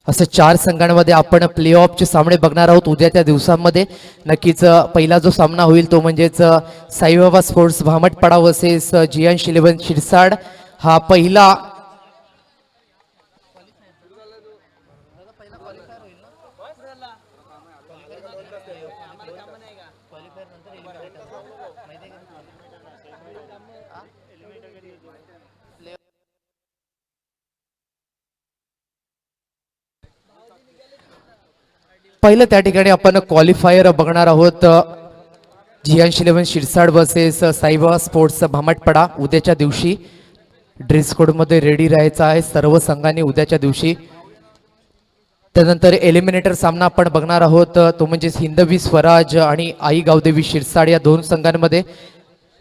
असं 4 संघांमध्ये आपण प्ले ऑफचे सामने बघणार आहोत उद्याच्या दिवसांमध्ये. नक्कीच पहिला जो सामना होईल तो म्हणजेच साईबाबा स्पोर्ट्स भामटपाडा वर्सेस जियांश 11 शिरसाड. हा पहिला पहिलं त्या ठिकाणी आपण क्वालिफायर बघणार आहोत. Jiyansh 11 Shirsad versus Saibaba sports भामटपाडा. उद्याच्या दिवशी ड्रेस कोडमध्ये रेडी राहायचं आहे सर्व संघांनी उद्याच्या दिवशी. त्यानंतर एलिमिनेटर सामना आपण बघणार आहोत तो म्हणजे हिंदवी स्वराज आणि आई गावदेवी शिरसाड या दोन संघांमध्ये.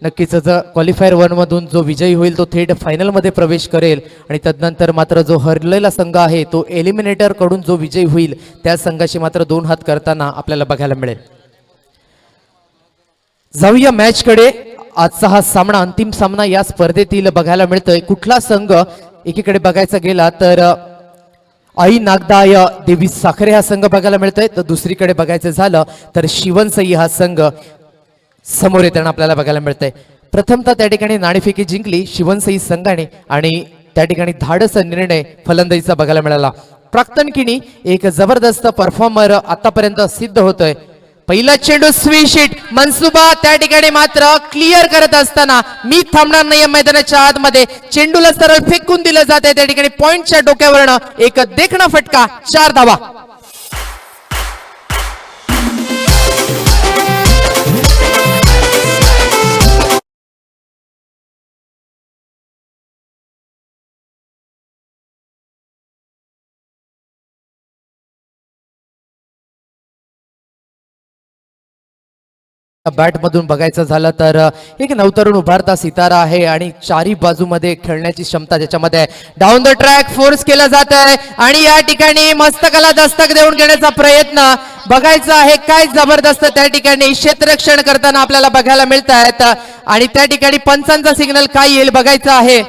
नक्कीच क्वालिफायर 1 मधून जो विजयी होईल तो थेट फायनलमध्ये प्रवेश करेल आणि तदनंतर मात्र जो हरलेला संघ आहे तो एलिमिनेटर कडून जो विजयी होईल त्या संघाशी मात्र 2 हात करताना आपल्याला बघायला मिळेल. जाऊया मॅच कडे. आजचा हा सामना अंतिम सामना या स्पर्धेतील बघायला मिळतोय. कुठला संघ एकीकडे बघायचा गेला तर आई नागदाय देवी साखरे हा संघ बघायला मिळतोय, तर दुसरीकडे बघायचं झालं तर शिवनसई हा संघ समोर येताना आपल्याला बघायला मिळतंय. प्रथमतः त्या ठिकाणी नाणेफेकी जिंकली शिवनसई संघाने आणि त्या ठिकाणी धाडस निर्णय फलंदाजीचा बघायला मिळाला. प्राक्तन किणी एक जबरदस्त परफॉर्मर आतापर्यंत सिद्ध होतोय. पहिला चेंडू स्वीशिट मनसुबा त्या ठिकाणी मात्र क्लिअर करत असताना मी थांबणार नाही मैदानाच्या आतमध्ये चेंडूला सरळ फेकून दिलं जाते. त्या ठिकाणी पॉइंटच्या डोक्यावरनं एक देखणा फटका, 4 धावा. बॅट मधून बघायचं झालं तर एक नवतरुण उभारता सितारा आहे आणि चारी बाजूमध्ये खेळण्याची क्षमता ज्याच्यामध्ये डाऊन द ट्रॅक फोर्स केला जात आहे आणि या ठिकाणी मस्तकाला दस्तक देऊन घेण्याचा प्रयत्न बघायचा आहे. काय जबरदस्त त्या ठिकाणी क्षेत्ररक्षण करताना आपल्याला बघायला मिळत आहेत आणि त्या ठिकाणी पंचांचा सिग्नल काय येईल बघायचं आहे.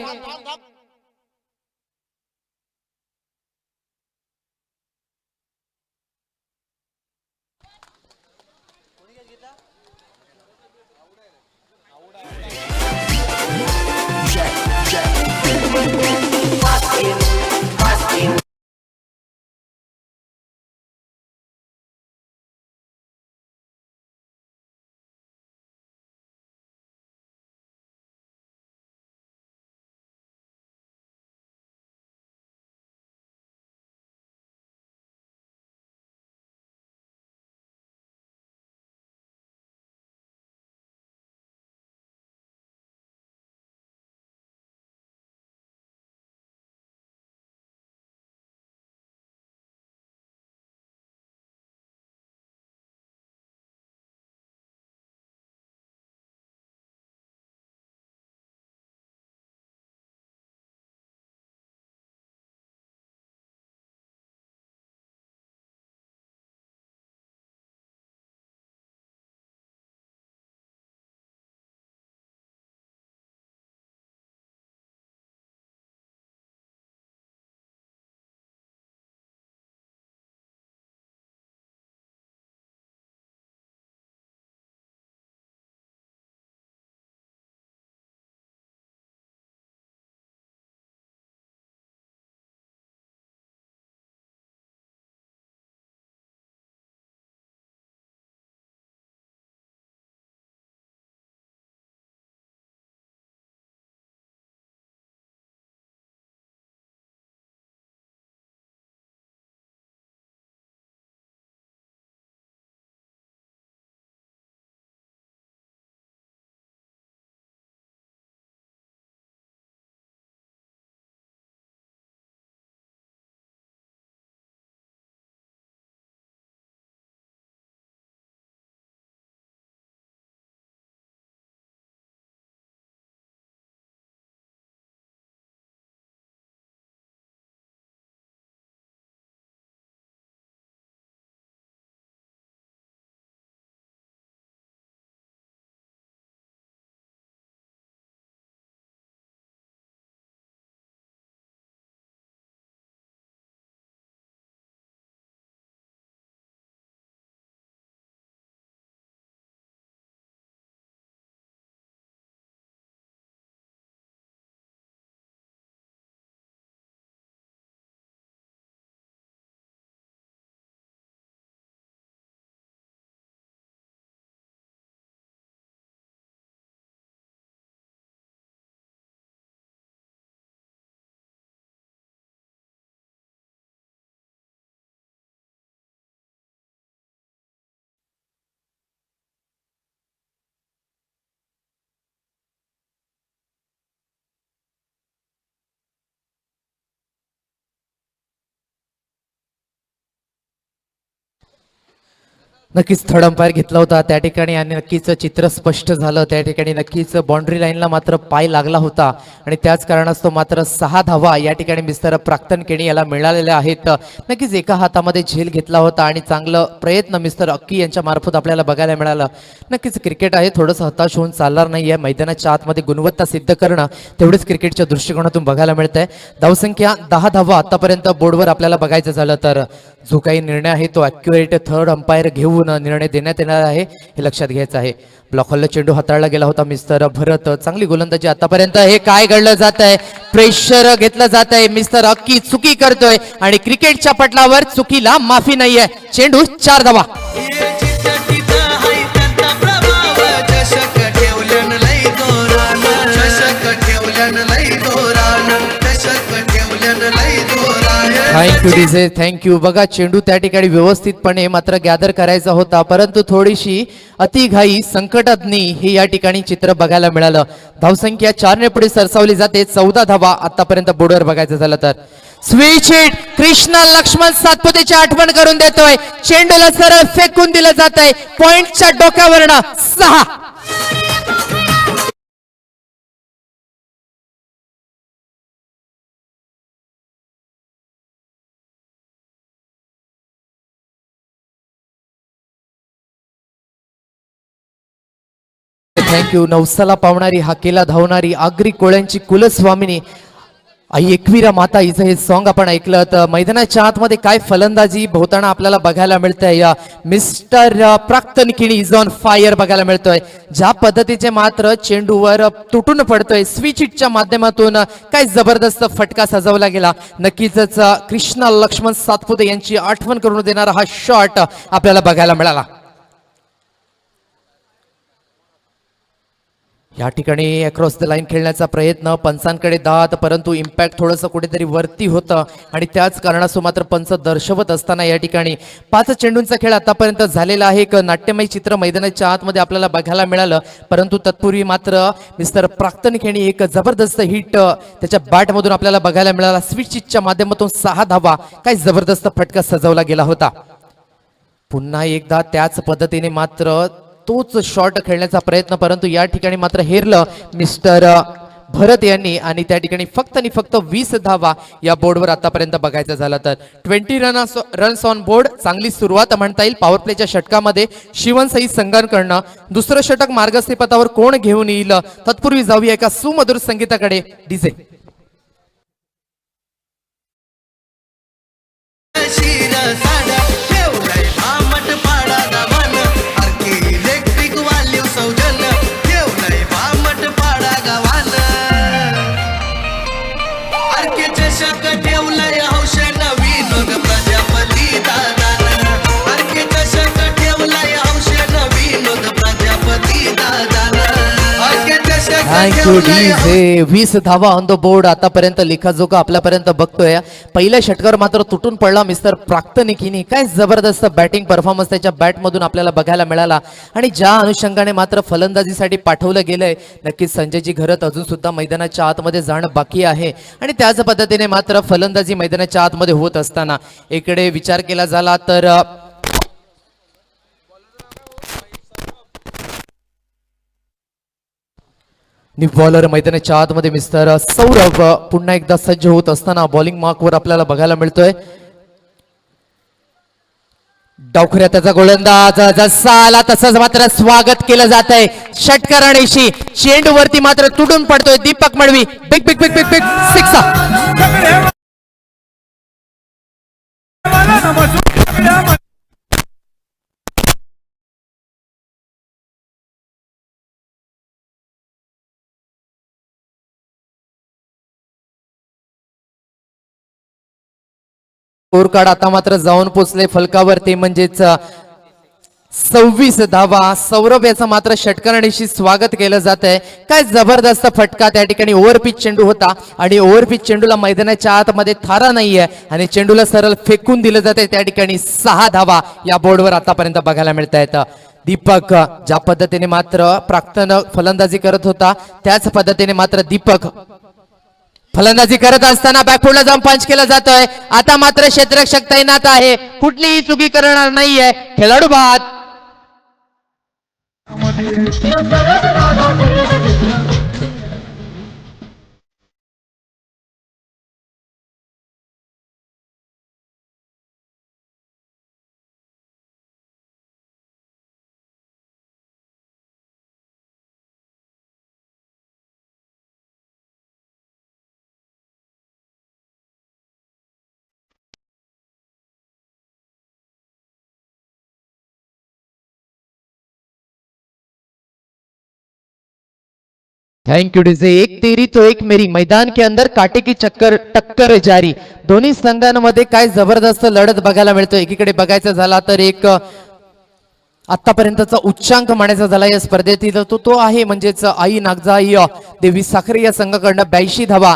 नक्कीच थर्ड अंपायर घेतला होता त्या ठिकाणी आणि नक्कीच चित्र स्पष्ट झालं त्या ठिकाणी. नक्कीच बाउंड्री लाईनला मात्र पाय लागला होता आणि त्याच कारणास्तव मात्र 6 धावा या ठिकाणी मिस्टर प्राक्तन केणी याला मिळालेल्या आहेत. नक्कीच एका हातामध्ये झेल घेतला होता आणि चांगलं प्रयत्न मिस्टर अक्की यांच्या मार्फत आपल्याला बघायला मिळालं. नक्कीच क्रिकेट आहे, थोडंसं हताश होऊन चालणार नाहीये. मैदानाच्या आतमध्ये गुणवत्ता सिद्ध करणं तेवढेच क्रिकेटच्या दृष्टिकोनातून बघायला मिळतंय. धावसंख्या 10 धावा आतापर्यंत बोर्डवर आपल्याला बघायचं झालं तर जो काही निर्णय आहे तो ॲक्युरेट थर्ड अंपायर घेऊन निर्णय देण्यात येणार आहे हे लक्षात घ्यायचं आहे. ब्लॉक हॉलला चेंडू हाताळला गेला होता मिस्टर भरत. चांगली गोलंदाजी आतापर्यंत. हे काय घडलं जात आहे, प्रेशर घेतलं जात आहे. मिस्टर अक्की चुकी करतोय आणि क्रिकेटच्या पटलावर चुकीला माफी नाहीये. चेंडू 4 धावा. Thank you DJ, thank you. बघा चेंडू त्या ठिकाणी व्यवस्थितपणे मात्र गॅदर करायचा होता, परंतु थोडीशी अतिघाई संकटातनी हे या ठिकाणी चित्र बघायला मिळालं. धावसंख्या 4 ने पुढे सरसावली जाते. 14 धावा आतापर्यंत बोर्डवर बघायचं झालं तर. स्विच हिट कृष्णा लक्ष्मण सातपुतेची आठवण करून देतोय. चेंडूला सरळ फेकून दिलं जात आहे. पॉइंटच्या डोक्यावरनं 6. थँक्यू. नवसाला पावणारी हाकेला धावणारी आगरी कोळ्यांची कुलस्वामिनी आई एकवीरा माता हिचं हे सॉन्ग आपण ऐकलं. तर मैदानाच्या आतमध्ये काय फलंदाजी होताना आपल्याला बघायला मिळतंय. या mister Praktan Keni is on fire बघायला मिळतोय. ज्या पद्धतीचे मात्र चेंडूवर तुटून पडतोय स्विच हिटच्या माध्यमातून काय जबरदस्त फटका सजवला गेला. नक्कीच कृष्णा लक्ष्मण सातपुते यांची आठवण करून देणारा हा शॉट आपल्याला बघायला मिळाला. या ठिकाणी अक्रॉस द लाईन खेळण्याचा प्रयत्न पंचांकडे दात, परंतु इम्पॅक्ट थोडंसं कुठेतरी वरती होतं आणि त्याच कारणास्तव मात्र पंच दर्शवत असताना या ठिकाणी 5 चेंडूंचा खेळ आतापर्यंत झालेला आहे. एक नाट्यमय चित्र मैदानाच्या आतमध्ये आपल्याला बघायला मिळालं, परंतु तत्पूर्वी मात्र मिस्टर प्राक्तन केणी एक जबरदस्त हिट त्याच्या बॅटमधून आपल्याला बघायला मिळाला. स्विचच्या माध्यमातून 6 धावा. काय जबरदस्त फटका सजवला गेला होता. पुन्हा एकदा त्याच पद्धतीने मात्र तोच शॉट खेळण्याचा प्रयत्न, परंतु या ठिकाणी मात्र हेरलं मिस्टर भरत यांनी आणि त्या ठिकाणी फक्त आणि फक्त 20 धावा या बोर्डवर आतापर्यंत बघायचं झालं तर. 20 रन्स ऑन बोर्ड. चांगली सुरुवात म्हणता येईल पॉवर प्लेच्या षटकामध्ये शिवनसई संघांकडनं. दुसरं षटक मार्गस्थी पथावर कोण घेऊन येईल तत्पूर्वी जाऊया एका सुमधुर संगीताकडे. DJ thank you DJ. 20 धावा ऑन द बोर्ड आतापर्यंत लेखाजोखा आपल्यापर्यंत बघतोय. पहिल्या षटकावर मात्र तुटून पडला मिस्टर प्राक्तन केणी. काय जबरदस्त बॅटिंग परफॉर्मन्स त्याच्या बॅटमधून आपल्याला बघायला मिळाला आणि ज्या अनुषंगाने मात्र फलंदाजीसाठी पाठवलं गेलंय. नक्कीच संजयजी घरत अजून सुद्धा मैदानाच्या आतमध्ये जाणं बाकी आहे आणि त्याच पद्धतीने मात्र फलंदाजी मैदानाच्या आतमध्ये होत असताना इकडे विचार केला झाला तर बॉलर मैदानाच्या आतमध्ये मिस्टर सौरभ पुन्हा एकदा सज्ज होत असताना बॉलिंग मार्कवर आपल्याला बघायला मिळतोय. डावखऱ्या त्याचा गोलंदाज जसा आला तसंच मात्र स्वागत केलं जात आहे. षटकारणीशी चेंडू वरती मात्र तुटून पडतोय. Deepak Madavi big big big big big 6. Score card आता मात्र जाऊन पोचले फलकावर, ते म्हणजेच 26 धावा. सौरभ याचं मात्र षटकारणीशी स्वागत केलं जात आहे. काय जबरदस्त फटका त्या ठिकाणी. ओव्हरपिच चेंडू होता आणि ओव्हरपिच चेंडूला मैदानाच्या आतमध्ये थारा नाहीये आणि चेंडूला सरळ फेकून दिलं जाते. त्या ठिकाणी 6 धावा या बोर्डवर आतापर्यंत बघायला मिळत आहेत. दीपक ज्या पद्धतीने मात्र प्राक्तन फलंदाजी करत होता त्याच पद्धतीने मात्र दीपक फलंदाजी करत असताना बॅकफुटला जाऊन पंच केला जातोय. आता मात्र क्षेत्ररक्षक तैनात आहे. कुठलीही चुकी करणार नाहीये. खेळाडू बाद. Thank you DJ. एक तेरी तो एक मेरी, मैदान के अंदर काटे की चक्कर टक्कर जारी। दोन्ही संघांमध्ये काय जबरदस्त लढत बघायला मिळतो। एकीकडे बघायचं झाला तर एक आतापर्यंतचा उच्चांक मानायचा झाला या स्पर्धेतील तो आहे म्हणजेच आई नागजाई देवी साखरे या संघाकडनं 82 धावा।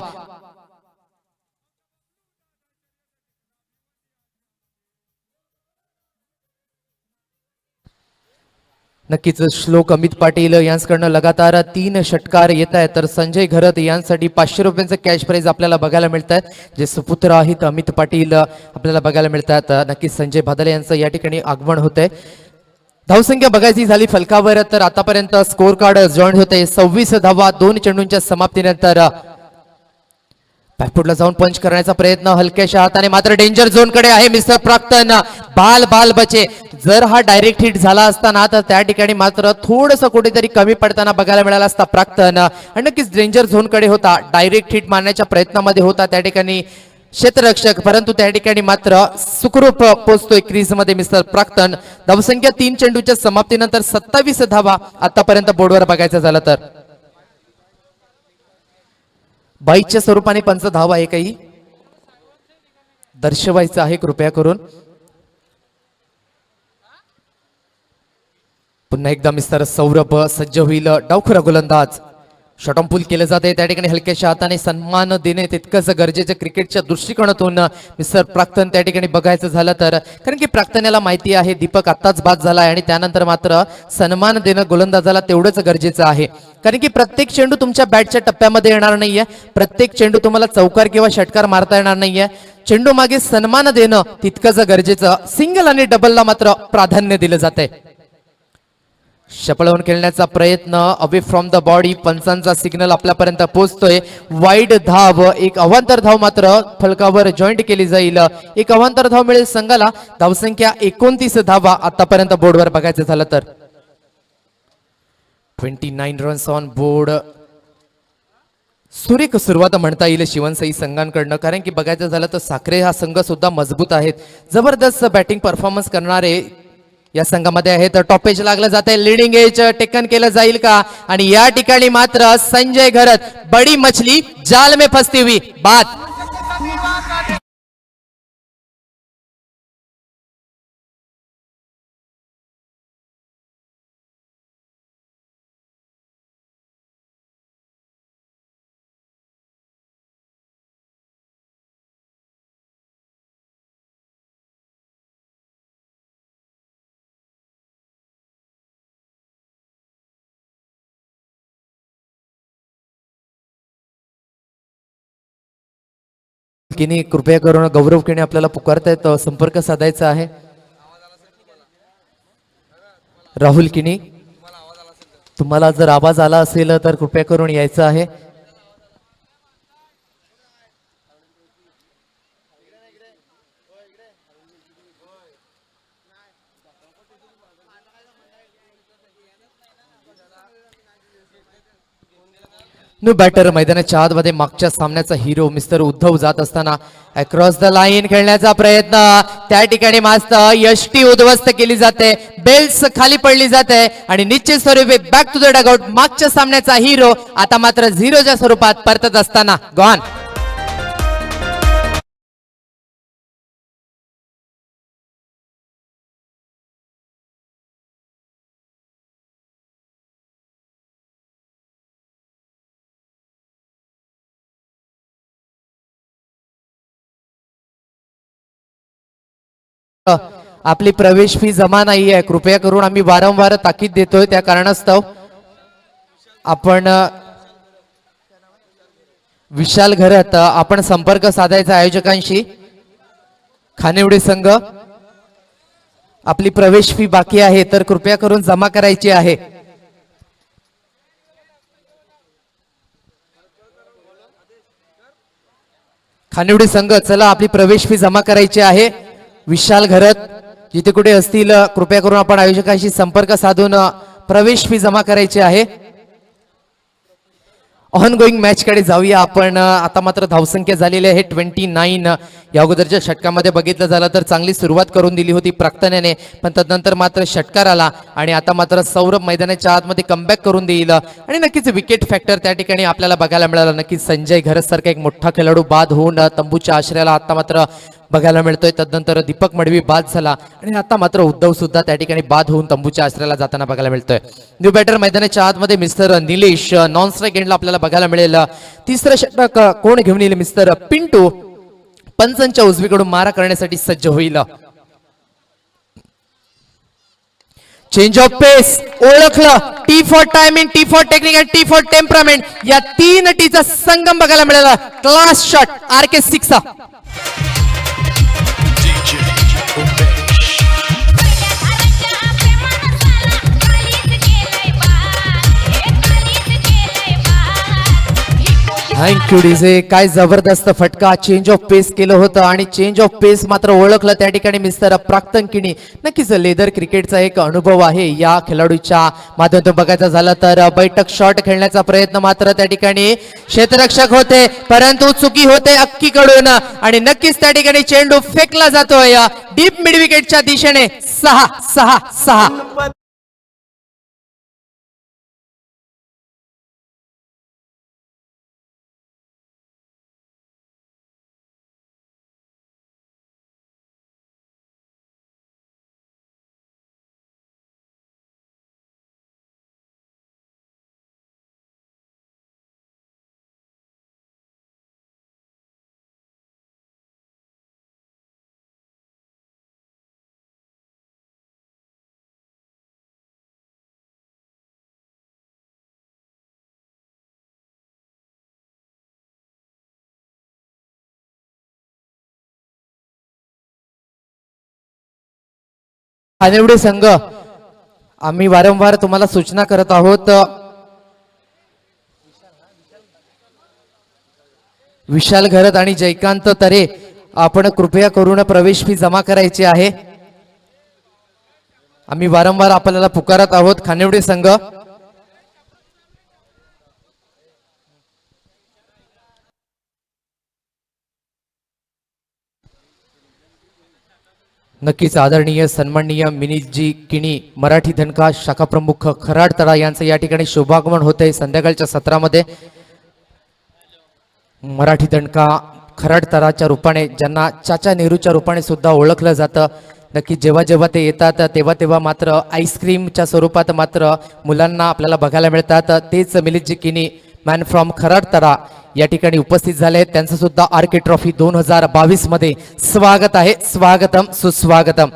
नक्कीच श्लोक अमित पाटील यांच्याकडनं लगातार 3 षटकार येत आहेत, तर संजय घरत यांसाठी 500 रुपयांचं कॅश प्राइज आपल्याला बघायला मिळत आहेत, जे सुपुत्र आहेत अमित पाटील आपल्याला बघायला मिळतात। नक्कीच संजय भादले यांचं या ठिकाणी आगमन होतंय। धावसंख्या बघायची झाली फलकावर तर आतापर्यंत स्कोर कार्ड जॉईन होते 26 धावा 2 चेंडूंच्या समाप्तीनंतर। बॅकफुटला जाऊन पंच करण्याचा प्रयत्न हलक्याशा हाताने, मात्र डेंजर झोन कडे आहे मिस्टर प्राक्तन। बाल बचे, जर हा डायरेक्ट हिट झाला असताना तर त्या ठिकाणी मात्र थोडंसं कुठेतरी कमी पडताना बघायला मिळाला असता प्राक्तन, आणि नक्कीच डेंजर झोन कडे होता, डायरेक्ट हिट मारण्याच्या प्रयत्नामध्ये होता त्या ठिकाणी क्षेत्ररक्षक, परंतु त्या ठिकाणी मात्र सुखरूप पोहोचतोय क्रीज मध्ये मिस्टर प्राक्तन। धावसंख्या 3 चेंडूच्या समाप्तीनंतर 27 धावा आतापर्यंत बोर्डवर बघायचं झालं तर। बाईच्या स्वरूपाने पंच धावा एकही दर्शवायचं आहे कृपया करून। पुन्हा एकदा मिस्टर सौरभ सज्ज होईल, डावखुरा गोलंदाज शॉटॉन पूल केलं जाते त्या ठिकाणी हलक्याशा हाताने सन्मान देणे तितकंच गरजेचं क्रिकेटच्या दृष्टिकोनातून मिस्टर प्राक्तन त्या ठिकाणी बघायचं झालं तर, कारण की प्राक्तन माहिती आहे दीपक आत्ताच बाद झालाय आणि त्यानंतर मात्र सन्मान देणं गोलंदाजाला तेवढंच गरजेचं आहे, कारण की प्रत्येक चेंडू तुमच्या बॅटच्या टप्प्यामध्ये येणार नाहीये, प्रत्येक चेंडू तुम्हाला चौकार किंवा षटकार मारता येणार नाहीये, चेंडू मागे सन्मान देणं तितकंच गरजेचं। सिंगल आणि डबलला मात्र प्राधान्य दिलं जाते। शपळवून खेळण्याचा प्रयत्न अवे फ्रॉम द बॉडी, पंचांचा सिग्नल आपल्यापर्यंत पोहोचतोय। वाईड धाव, एक अवांतर धाव मात्र फलकावर जॉईंट केली जाईल, एक अवांतर धाव मिळेल संघाला। धावसंख्या 29 धावा आतापर्यंत बोर्डवर बघायचं झालं तर। 29 रन्स ऑन बोर्ड, सुरेख सुरुवात म्हणता येईल शिवनसाई संघांकडनं, कारण की बघायचं झालं तर साखरे हा संघ सुद्धा मजबूत आहेत, जबरदस्त बॅटिंग परफॉर्मन्स करणारे या संघामध्ये आहे। तर टॉप एज लागलं जाते, लिडिंग एज टेकन केलं जाईल का, आणि या ठिकाणी मात्र संजय घरत बडी मछली जाल में फसती हुई बात। किनी कृपया करून गौरव किने आपल्याला पुकारतायत, संपर्क साधायचा आहे। राहुल किनी, तुम्हाला जर आवाज आला असेल तर कृपया करून यायचं आहे। न्यू बॅटर मैदानाच्या आतमध्ये मागच्या सामन्याचा हिरो मिस्टर उद्धव जात असताना अक्रॉस द लाईन खेळण्याचा प्रयत्न, त्या ठिकाणी मास्तर यष्टी उद्ध्वस्त केली जाते, बेल्स खाली पडली जाते आणि निश्चित स्वरूपी बॅक टू द डगआउट मागच्या सामन्याचा हिरो आता मात्र 0च्या स्वरूपात परतत असताना गॉन। आपली प्रवेश फी जमा नाही आहे, कृपया करून आम्ही वारंवार ताकीद देतोय, त्या कारणास्तव आपण विशाल घरत आपण संपर्क साधायचा आयोजकांशी। खानिवडे संघ, आपली प्रवेश फी बाकी आहे तर कृपया करून जमा करायची आहे। खानिवडे संघ चला आपली प्रवेश फी जमा करायची आहे. विशाल घरत जिथे कुठे असतील कृपया करून आपण आयोजकांशी संपर्क साधून प्रवेश फी जमा करायची आहे. ऑन गोईंग मॅच कडे जाऊया आपण. आता मात्र धावसंख्या झालेली आहे 29. या अगोदरच्या षटकामध्ये बघितलं झालं तर चांगली सुरुवात करून दिली होती प्राक्तन्याने, पण तदनंतर मात्र षटकार आला आणि आता मात्र सौरभ मैदानाच्या आतमध्ये कमबॅक करून देईल आणि नक्कीच विकेट फॅक्टर त्या ठिकाणी आपल्याला बघायला मिळाला. नक्कीच संजय घरसारखा एक मोठा खेळाडू बाद होऊन तंबूच्या आश्रयाला आता मात्र बघायला मिळतोय. तदनंतर दीपक मडवी बाद झाला आणि आता मात्र उद्धव सुद्धा त्या ठिकाणी बाद होऊन तंबूच्या आश्रयाला जाताना बघायला मिळतोय. न्यू बॅटर मैदानाच्या आतमध्ये मिस्टर निलेश नॉन स्ट्राईक एंडला आपल्याला बघायला मिळेल. तिसरं षटक कोण घेऊन येईल? मिस्टर पिंटू पंचांच्या उजवीकडून मारा करण्यासाठी सज्ज होईल. चेंज ऑफ पेस ओळखलं. T for timing, T for technique and T for temperament या तीन टीचा संगम बघायला मिळाला. Class shot RK6. Thank you DJ. काय जबरदस्त फटका. चेंज ऑफ पेस केलं होतं आणि चेंज ऑफ पेस मात्र ओळखलं त्या ठिकाणी मिस्टर प्राक्तन किणी. नक्कीच लेदर क्रिकेटचा एक अनुभव आहे या खेळाडूच्या माध्यमातून बघायचं झालं तर. बैठक शॉट खेळण्याचा प्रयत्न मात्र त्या ठिकाणी क्षेत्ररक्षक होते, परंतु चुकी होते अक्कीकडून आणि नक्कीच त्या ठिकाणी चेंडू फेकला जातोय डीप मिड विकेटच्या दिशेने. 6-6-6. खानिवडे संघ आम्ही वारंवार तुम्हाला सूचना करत आहोत. विशाल घरत आणि जयकांत तरे आपण कृपया करून प्रवेश फी जमा करायची आहे. आम्ही वारंवार आपल्याला पुकारत आहोत. खानिवडे संघ नक्कीच आदरणीय सन्माननीय मिनीजी किणी मराठी धनका शाखा प्रमुख खराड तळा यांचं या ठिकाणी शुभागमन होतंय संध्याकाळच्या सत्रामध्ये. मराठी दणका खराड तराच्या रूपाने, ज्यांना चाचा नेहरूच्या रूपाने सुद्धा ओळखलं जातं. नक्की जेव्हा जेव्हा ते येतात तेव्हा तेव्हा मात्र आईस्क्रीमच्या स्वरूपात मात्र मुलांना आपल्याला बघायला मिळतात. तेच मिलिंदजी किणी मॅन फ्रॉम खराड तरा या ठिकाणी उपस्थित झाले आहेत. त्यांचं सुद्धा RK ट्रॉफी 2022 मध्ये स्वागत आहे. स्वागतम सुस्वागतम.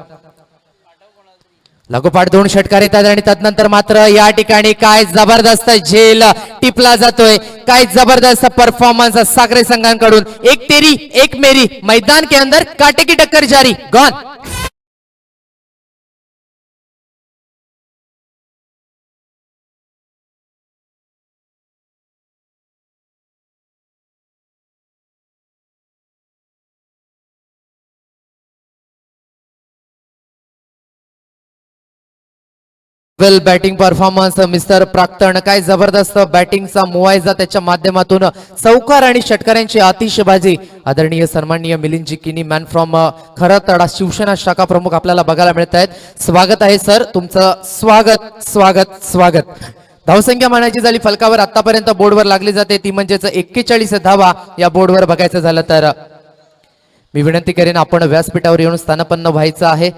लागोपाठ 2 षटकार येतात आणि तदनंतर मात्र या ठिकाणी काय जबरदस्त झेल टिपला जातोय. काय जबरदस्त परफॉर्मन्स सागरे संघांकडून. एक तेरी एक मेरी मैदान के अंदर काटे की टक्कर जारी. गॉन. वेल बॅटिंग परफॉर्मन्स मिस्टर प्राक्तन. काय जबरदस्त बॅटिंगचा मुवायजा त्याच्या माध्यमातून चौकार आणि षटकारांची आतिषबाजी. आदरणीय सन्माननीय मिलिंदजी किनी मॅन फ्रॉम खरातडा शिवसेना शाखा प्रमुख आपल्याला बघायला मिळत आहेत. स्वागत आहे सर तुमचं. स्वागत स्वागत स्वागत. धावसंख्या मानायची झाली फलकावर आतापर्यंत बोर्डवर लागली जाते ती म्हणजेच 41 धावा या बोर्डवर बघायचं झालं तर. मी विनंती करेन आपण व्यासपीठावर येऊन स्थानपन्न व्हायचं आहे.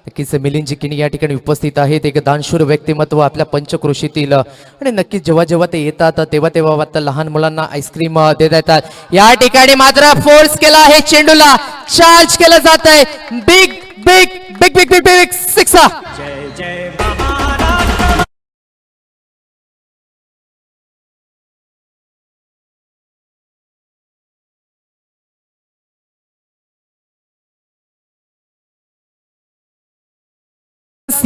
नक्कीच मिलिंदजी किनी या ठिकाणी उपस्थित आहेत. एक दानशूर व्यक्तिमत्व आपल्या पंचक्रोशीतील आणि नक्कीच जेव्हा जेव्हा ते येतात तेव्हा तेव्हा आता लहान मुलांना आईस्क्रीम देत येतात. या ठिकाणी मात्र फोर्स केला आहे चेंडूला. चार्ज केलं जात आहे. Big big big big big big six. जय जय बाबा.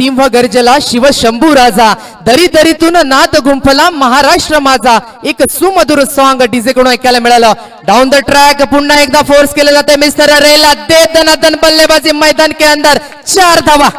सिंह गर्जला शिव शंभू राजा, दरी दरीतून नाद गुंफला महाराष्ट्र माझा. एक सुमधुर सॉन्ग डीजे कडून ऐकायला मिळालं. डाऊन द ट्रॅक पुन्हा एकदा फोर्स केलं जाते मिस्टर रेला. दे दनादन बल्लेबाजी मैदान के अंदर 4 धावा.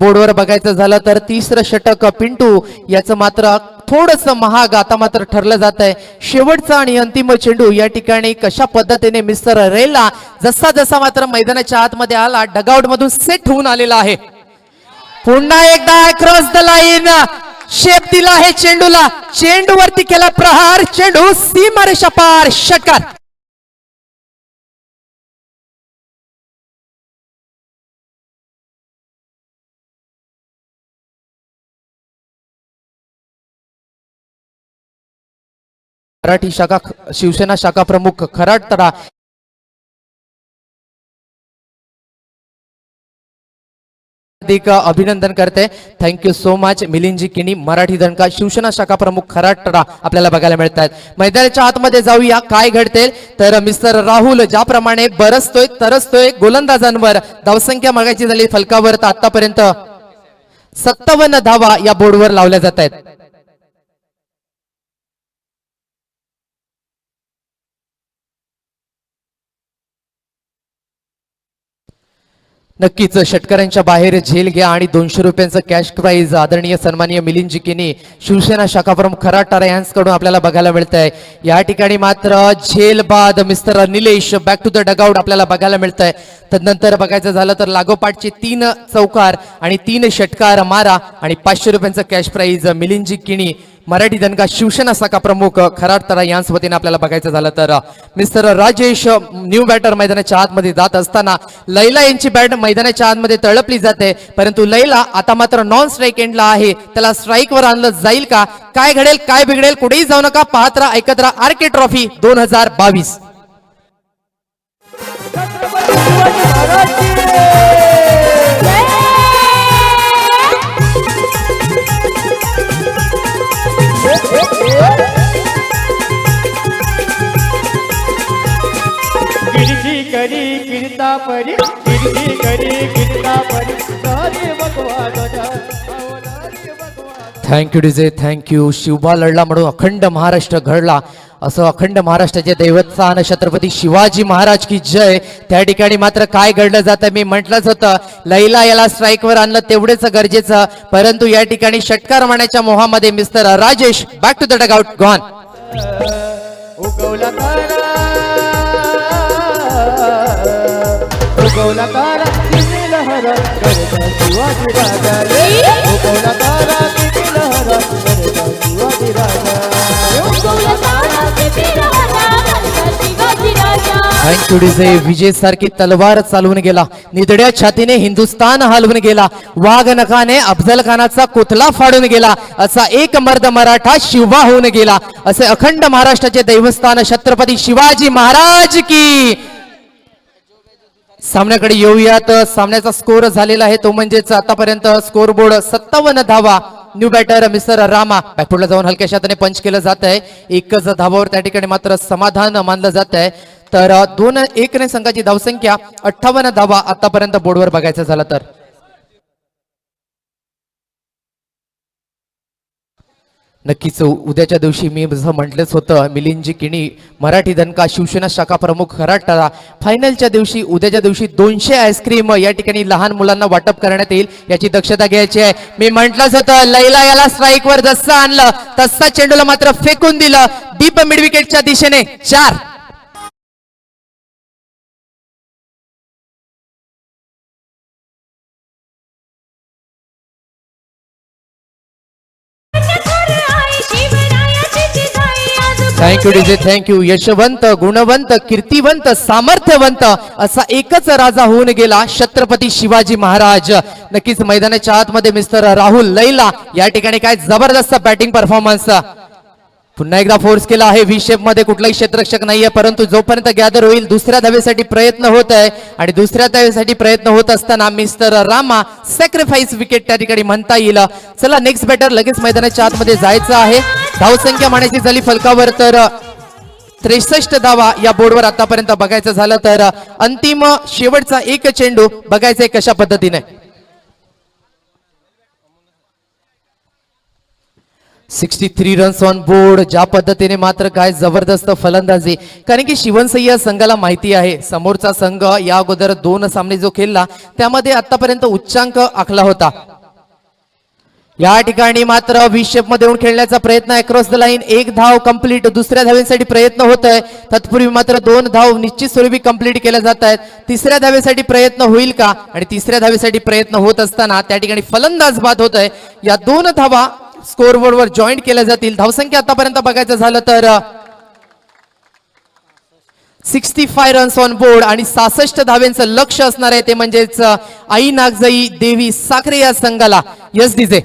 बोर्डवर बघायचं झालं तर तिसरं षटक पिंटू याचं मात्र थोडस महाग आता मात्र ठरलं जात आहे. शेवटचा आणि अंतिम चेंडू या ठिकाणी कशा पद्धतीने मिस्टर रेला जसा जसा मात्र मैदानाच्या आतमध्ये आला डगआउट मधून सेट होऊन आलेला आहे. पुन्हा एकदा क्रॉस द लाईन शेप दिला आहे चेंडूला. चेंडूवरती केला प्रहार. चेंडू सीमारेषा पार. षटकार. मराठी शाखा शिवसेना शाखा प्रमुख खराटतरा अभिनंदन करते. थँक्यू सो मच मिलिंदजी किनी. मराठी दणका शिवसेना शाखा प्रमुख खराटतरा आपल्याला बघायला मिळत आहेत. मैदानाच्या आतमध्ये जाऊया काय घडते तर मिस्टर राहुल ज्याप्रमाणे बरसतोय तरसतोय गोलंदाजांवर. धावसंख्या मागायची झाली फलकावर तर आतापर्यंत 57 धावा या बोर्डवर लावल्या जात आहेत. नक्कीच षटकऱ्यांच्या बाहेर झेल घ्या आणि 200 रुपयांचं कॅश प्राइज आदरणीय सन्माननीय मिलिंदजी किनी शिवसेना शाखा प्रमुख खराटतरा यांच्याकडून आपल्याला बघायला मिळत आहे. या ठिकाणी मात्र झेल बाद mister Nilesh back to the dugout आपल्याला बघायला मिळत आहे. तदनंतर बघायचं झालं तर लागोपाठचे 3 चौकार आणि 3 षटकार मारा आणि 500 रुपयांचं कॅश प्राइज मिलिंदजी किनी मराठी दणका शिवसेना शाखा प्रमुख खराटतरा यांच्या वतीने आपल्याला बघायचं झालं तर मिस्टर राजेश न्यू बॅटर मैदानाच्या आतमध्ये जात असताना लैला यांची बॅट मैदानाच्या आतमध्ये तळपली जाते. परंतु लैला आता मात्र नॉन स्ट्राईक एंडला आहे. त्याला स्ट्राईक वर आणलं जाईल का? काय घडेल काय बिघडेल कुठेही जाऊ नका. पाहत राहा ऐकत राहा आरके ट्रॉफी 2022. गिरजी करी गिरता परी गिरजी करी गिरता परी हरे भगवान थँक्यू डीजे थँक्यू. शिवबा लढला म्हणून अखंड महाराष्ट्र घडला असं अखंड महाराष्ट्राचे दैवतस्थान छत्रपती शिवाजी महाराज की जय. त्या ठिकाणी मात्र काय घडलं जातं मी म्हटलंच होतं लैला याला स्ट्राईकवर आणलं तेवढेच गरजेचं. परंतु या ठिकाणी षटकार मारण्याच्या मोहामध्ये mister Rajesh back to the dugout gone. उगवला तारा उगवला तारा किती लहर करता शिवाजी राजा रे. उगवला तारा किती लहर करता शिवाजी राजा. Thank you DJ. विजय सारखी तलवार चालवून गेला. निधड्या छातीने हिंदुस्थान हलवून गेला. वाघ नखाने अफजल खानाचा कोथला फाडून गेला. असा एक मर्द मराठा शिवबा होऊन गेला. असे अखंड महाराष्ट्राचे दैवस्थान छत्रपती शिवाजी महाराज की. सामन्याकडे येऊयात. सामन्याचा स्कोर झालेला आहे तो म्हणजेच आतापर्यंत स्कोर बोर्ड 57 धावा. न्यू बॅटर मिस्टर रामा बॅकफुटला जाऊन हलक्या हाताने पंच केलं जात आहे. एकच धावावर त्या ठिकाणी मात्र समाधान मानलं जात आहे. तर 2-1 संघाची धावसंख्या 58 धावा आतापर्यंत बोर्डवर बघायचं झालं तर. नक्कीच उद्याच्या दिवशी मी जसं म्हटलंच होतं मिलिंदजी किनी मराठी दणका शिवसेना शाखा प्रमुख खराटतरा फायनलच्या दिवशी उद्याच्या दिवशी 200 आईस्क्रीम या ठिकाणी लहान मुलांना वाटप करण्यात येईल याची दक्षता घ्यायची आहे. मी म्हटलंच होतं लैला याला स्ट्राईक वर जसं आणलं तसा चेंडूला मात्र फेकून दिलं डीप मिड विकेटच्या दिशेने 4. Thank you DJ thank you. यशवंत गुणवंत कीर्तिवंत सामर्थ्यवंत असा एकच राजा होऊन गेला छत्रपती शिवाजी महाराज. नक्कीच मैदानाच्या आतमध्ये मिस्टर राहुल लैला या ठिकाणी काय जबरदस्त बॅटिंग परफॉर्मन्स. पुन्हा एकदा फोर्स केला आहे. व्ही शेप मध्ये कुठलाही क्षेत्ररक्षक नाहीये परंतु जोपर्यंत गॅदर होईल दुसऱ्या धावेसाठी प्रयत्न होत आहे आणि दुसऱ्या धावेसाठी प्रयत्न होत असताना मिस्टर रामा सॅक्रिफाईस विकेट त्या ठिकाणी म्हणता येईल. चला नेक्स्ट बॅटर लगेच मैदानाच्या आतमध्ये जायचं आहे. धावसंख्या म्हणायची झाली फलकावर तर 63 धावा या बोर्डवर आतापर्यंत बघायचं झालं तर अंतिम शेवटचा एक चेंडू बघायचा कशा पद्धतीने 63 रन्स ऑन बोर्ड. ज्या पद्धतीने मात्र काय जबरदस्त फलंदाजी, कारण की शिवनसैया संघाला माहिती आहे समोरचा संघ या अगोदर 2 सामने जो खेळला त्यामध्ये आतापर्यंत उच्चांक आखला होता. या ठिकाणी मात्र व्ही शेप मध्ये येऊन खेळण्याचा प्रयत्न अक्रॉस द लाईन. 1 धाव कंप्लीट. दुसऱ्या धावेसाठी प्रयत्न होत आहे. तत्पूर्वी मात्र 2 धाव निश्चित स्वरूपी कंप्लीट केल्या जात आहेत. तिसऱ्या धावेसाठी प्रयत्न होईल का, आणि तिसऱ्या धावेसाठी प्रयत्न होत असताना त्या ठिकाणी फलंदाज बाद होत आहे. या 2 धावा स्कोर बोर्डवर जॉईंट केल्या जातील. धावसंख्या आतापर्यंत बघायचं झालं तर 65 रन्स ऑन बोर्ड आणि 66 धावेंचं लक्ष असणार आहे. ते म्हणजेच आई नागजाई देवी साखरे या संघाला. Yes DJ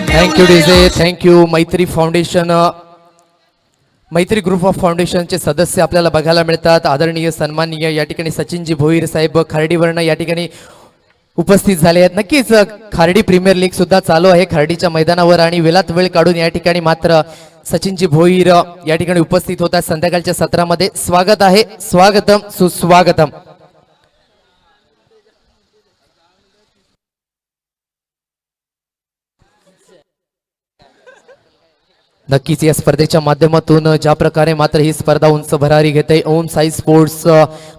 thank you DJ. Thank you. मैत्री फाउंडेशन, मैत्री ग्रुप ऑफ फाउंडेशनचे सदस्य आपल्याला बघायला मिळतात. आदरणीय सन्माननीय या ठिकाणी सचिनजी भोईर साहेब खार्डीवरनं या ठिकाणी उपस्थित झाले आहेत. नक्कीच खार्डी प्रीमियर लीग सुद्धा चालू आहे खार्डीच्या मैदानावर आणि वेळात वेळ काढून या ठिकाणी मात्र सचिनजी भोईर या ठिकाणी उपस्थित होतात संध्याकाळच्या सत्रामध्ये. स्वागत आहे, स्वागतम, सुस्वागतम. नक्कीच या स्पर्धेच्या माध्यमातून ज्या प्रकारे मात्र ही स्पर्धा उंच भरारी घेते ओम साई स्पोर्ट्स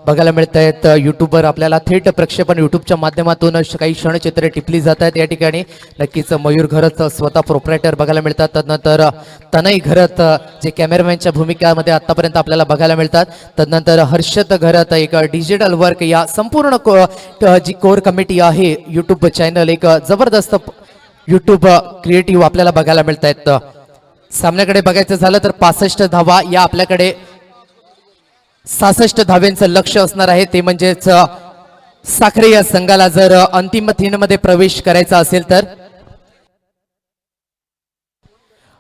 बघायला मिळत आहेत. युट्यूबवर आपल्याला थेट प्रक्षेपण युट्यूबच्या माध्यमातून काही क्षणचित्रे टिपली जात आहेत. या ठिकाणी नक्कीच मयूर घरत स्वतः प्रोप्रायटर बघायला मिळतात. तदनंतर तनय घरत जे कॅमेरामॅनच्या भूमिकामध्ये आतापर्यंत आपल्याला बघायला मिळतात. तदनंतर हर्षद घरत एक डिजिटल वर्क या संपूर्ण जी कोर कमिटी आहे युट्यूब चॅनल एक जबरदस्त युट्यूब क्रिएटिव्ह आपल्याला बघायला मिळत आहेत. सामन्याकडे बघायचं झालं तर 65 धावा या आपल्याकडे 66 धाव्यांचं लक्ष असणार आहे. ते म्हणजेच साखरे या संघाला जर अंतिम 3 मध्ये प्रवेश करायचा असेल तर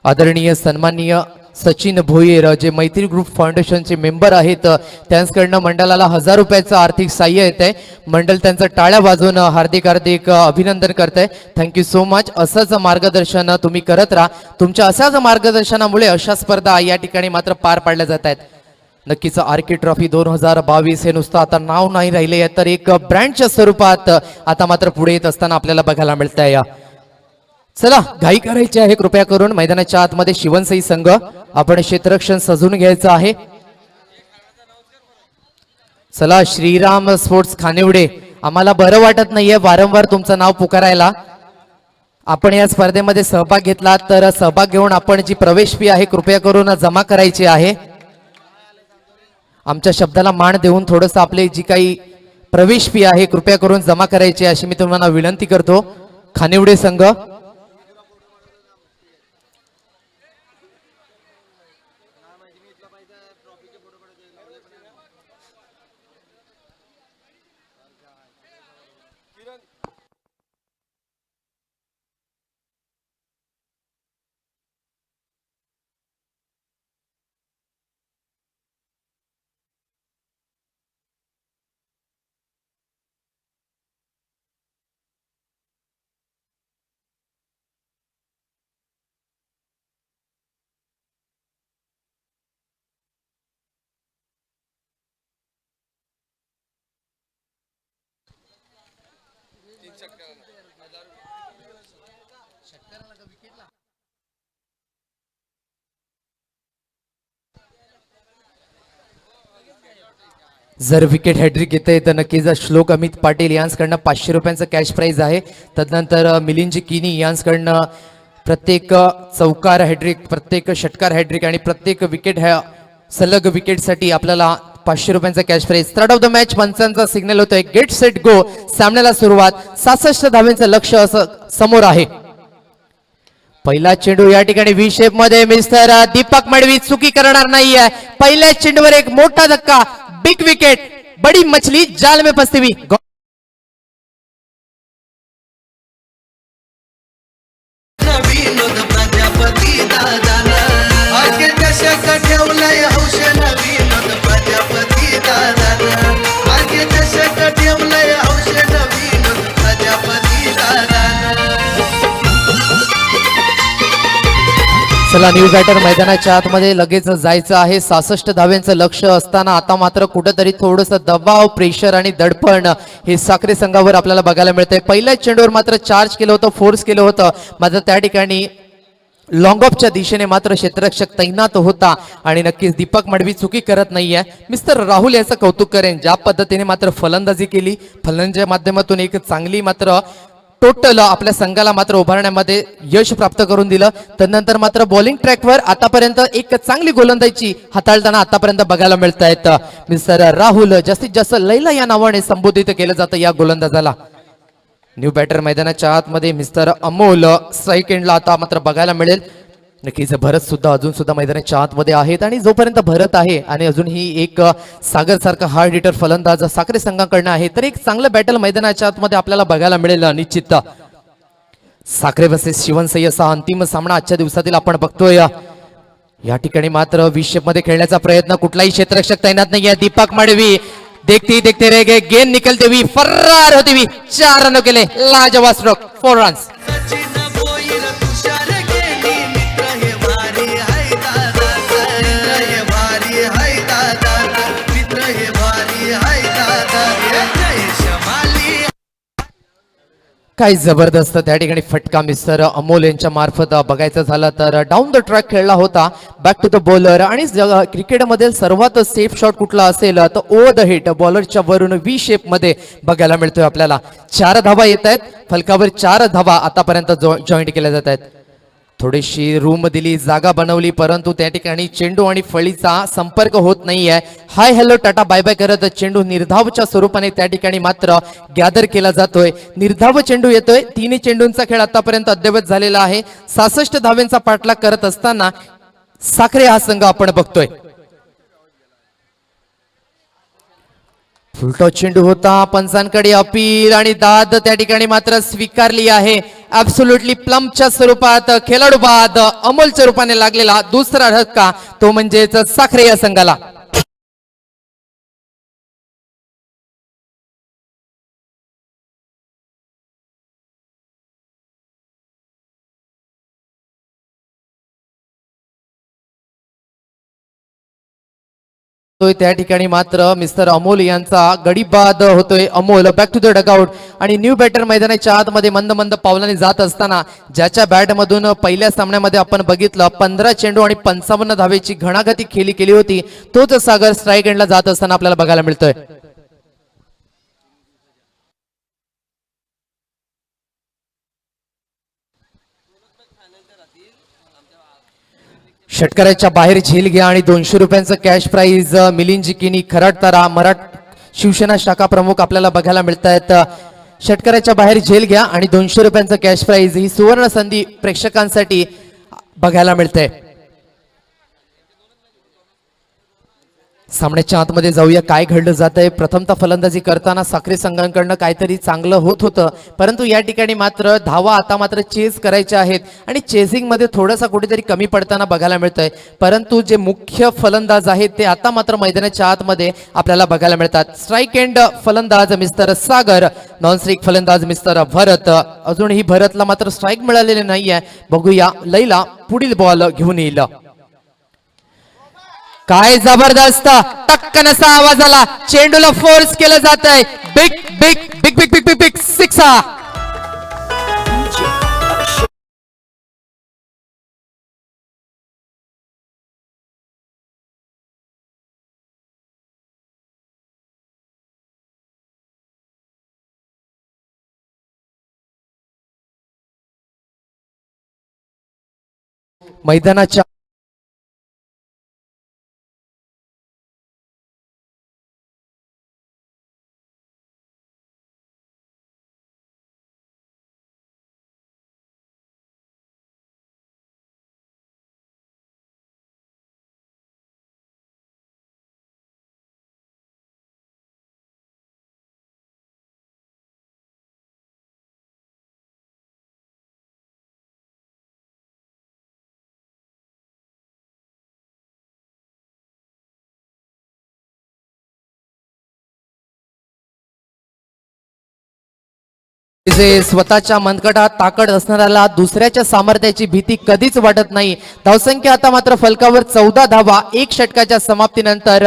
आदरणीय सन्माननीय सचिन भोईर जे मैत्री ग्रुप फाउंडेशनचे मेंबर आहेत त्यांच्याकडनं मंडळाला 1000 रुपयाचं आर्थिक सहाय्य येते. मंडळ त्यांचं टाळ्या वाजवून हार्दिक हार्दिक अभिनंदन करते. Thank you so much. असंच मार्गदर्शन तुम्ही करत राहा. तुमच्या अशाच मार्गदर्शनामुळे अशा स्पर्धा या ठिकाणी मात्र पार पाडल्या जात आहेत. नक्कीच आरके ट्रॉफी 2022 हे नुसतं आता नाव नाही राहिले आहे तर एक ब्रँडच्या स्वरूपात आता मात्र पुढे येत असताना आपल्याला बघायला मिळत आहे. चला घाई करायची आहे कृपया करून. मैदानाच्या आतमध्ये शिवनसई संघ आपण क्षेत्ररक्षण सजून घ्यायचं आहे. चला श्रीराम स्पोर्ट्स खानिवडे, आम्हाला बरं वाटत नाहीये वारंवार तुमचं नाव पुकारायला. आपण या स्पर्धेमध्ये सहभाग घेतला तर सहभाग घेऊन आपण जी प्रवेश फी आहे कृपया करून जमा करायची आहे. आमच्या शब्दाला मान देऊन थोडंसं आपले जी काही प्रवेश फी आहे कृपया करून जमा करायची अशी मी तुम्हाला विनंती करतो. खानिवडे संघ जर विकेट हॅट्रिक येते तर नक्कीच श्लोक अमित पाटील यांच्याकडनं 500 रुपयांचं कॅश प्राइज आहे. तदनंतर मिलिंद किनी यांच्याकडनं प्रत्येक चौकार हॅट्रिक, प्रत्येक षटकार हॅट्रिक आणि प्रत्येक विकेट ह्या सलग विकेटसाठी आपल्याला 500 रुपयांचा cash prize. Start of the match पंचांचा सिग्नल होतोय. Get set go. सामन्याला सुरुवात. 66 धावांचं लक्ष असं समोर आहे. पहिला चेंडू या ठिकाणी व्ही शेप मध्ये मिस्टर दीपक मडवी चुकी करणार नाहीये. पहिल्या चेंडूवर एक मोठा धक्का. Big wicket. बड़ी मछली जाल में फंसती हुई. विनोद प्रजापती दादा चला न्यू बॅटर मैदानाच्या आतमध्ये लगेच जायचं आहे. 66 धाव्यांचं लक्ष असताना आता मात्र कुठंतरी थोडंसं दबाव, प्रेशर आणि दडपण हे साखरे संघावर आपल्याला बघायला मिळतंय. पहिल्याच चेंडूवर मात्र चार्ज केलं होतं, फोर्स केलं होतं, मात्र त्या ठिकाणी लॉंग ऑफच्या दिशेने मात्र क्षेत्ररक्षक तैनात होता आणि नक्कीच दीपक मडवी चुकी करत नाहीये. मिस्टर राहुल याचं कौतुक करेन, ज्या पद्धतीने मात्र फलंदाजी केली, फलंदाजीच्या माध्यमातून एक चांगली मात्र टोटल आपल्या संघाला मात्र उभारण्यामध्ये यश प्राप्त करून दिलं. त्यानंतर मात्र बॉलिंग ट्रॅकवर आतापर्यंत एक चांगली गोलंदाजी हाताळताना आतापर्यंत बघायला मिळत आहेत. मिस्टर राहुल, जास्तीत जास्त लैला या नावाने संबोधित केलं जातं या गोलंदाजाला. न्यू बॅटर मैदानाच्या आतमध्ये मिस्टर अमोल स्ट्राईक एंडला आता मात्र बघायला मिळेल. नक्कीच भरत सुद्धा अजून सुद्धा मैदानाच्या आतमध्ये आहेत आणि जोपर्यंत भरत आहे आणि अजून ही एक सागर सारखा हार्ड हिटर फलंदाज साखरे संघाकडनं आहे तर एक चांगलं बॅटल मैदानाच्या आतमध्ये आपल्याला बघायला मिळेल निश्चित. साखरे वर्सेस शिवनसई असा अंतिम सामना आजच्या दिवसातील आपण बघतोय. या ठिकाणी मात्र विषेप मध्ये खेळण्याचा प्रयत्न, कुठलाही क्षेत्ररक्षक तैनात नाहीये. दीपक मडवी देखते देखते रह गए, गेंद निकलते हुई फर्रार होती हुई 4 रनों के लिए लाजवाब स्ट्रोक, 4 रन्स. काय जबरदस्त त्या ठिकाणी फटका मिस्टर अमोल यांच्या मार्फत बघायचं झालं तर डाऊन द ट्रॅक खेळला होता, बॅक टू द बॉलर. आणि क्रिकेटमधील सर्वात सेफ शॉट कुठला असेल तर ओव्हर द हिट, बॉलरच्या वरून व्ही शेप मध्ये बघायला मिळतोय आपल्याला. 4 धावा येत आहेत, फलकावर 4 धावा आतापर्यंत जॉईंट केल्या जात आहेत. थोडीशी रूम दिली, जागा बनवली, परंतु त्या ठिकाणी चेंडू आणि फळीचा संपर्क होत नाहीये. Hi hello tata bye bye करत चेंडू निर्धावच्या स्वरूपाने त्या ठिकाणी मात्र गॅदर केला जातोय. निर्धाव चेंडू येतोय. 3 चेंडूंचा खेळ आतापर्यंत अद्ययावत झालेला आहे. 66 धाव्यांचा पाठलाग करत असताना साखरे हा संघ आपण बघतोय. फुलटॉस चेंडू होता, पंचांकडे अपील आणि दाद त्या ठिकाणी मात्र स्वीकारली आहे. ऍब्सोल्युटली प्लमच्या स्वरूपात खेळाडू बाद अमोलच्या रूपाने लागलेला दुसरा धक्का, तो म्हणजेच साखरे या संघाला. त्या ठिकाणी मात्र मिस्टर अमोल यांचा गडी बाद होतोय. Amol back to the dugout आणि न्यू बॅटर मैदानाच्या आतमध्ये मंद मंद पावलाने जात असताना ज्याच्या बॅट मधून पहिल्या सामन्यामध्ये आपण बघितलं 15 चेंडू आणि 55 धावेची घणाघाती खेळी केली होती, तोच सागर स्ट्राईक एंडला जात असताना आपल्याला बघायला मिळतोय. षटकाराच्या बाहेर झेल घ्या आणि 200 रुपयांचं कॅश प्राइज मिलिंद जिकिनी खराडतारा शिवसेना शाखा प्रमुख आपल्याला बघायला मिळत आहेत. षटकाराच्या बाहेर झेल घ्या आणि 200 रुपयांचं कॅश प्राइज ही सुवर्ण संधी प्रेक्षकांसाठी बघायला मिळते. सामन्याच्या आतमध्ये जाऊया, काय घडलं जात आहे. प्रथमतः फलंदाजी करताना साखरे संघांकडनं काहीतरी चांगलं होत होतं, परंतु या ठिकाणी मात्र धावा आता मात्र चेस करायच्या आहेत आणि चेसिंग मध्ये थोडासा कुठेतरी कमी पडताना बघायला मिळतंय. परंतु जे मुख्य फलंदाज आहेत ते आता मात्र मैदानाच्या आतमध्ये आपल्याला बघायला मिळतात. स्ट्राईक एंड फलंदाज मिस्टर सागर, नॉन स्ट्राईक फलंदाज मिस्टर भरत. अजूनही भरतला मात्र स्ट्राईक मिळालेले नाहीये. बघूया लैला पुढील बॉल घेऊन येईल. काय जबरदस्त टक्कन असा आवाज आला, चेंडूला फोर्स केलं जात आहे. Big big big big big big big six. मैदानाच्या जे स्वतःच्या मनगटात ताकद असणाऱ्याला दुसऱ्याच्या सामर्थ्याची भीती कधीच वाटत नाही. धावसंख्या आता मात्र फलकावर 14 धावा. एक षटकाच्या समाप्तीनंतर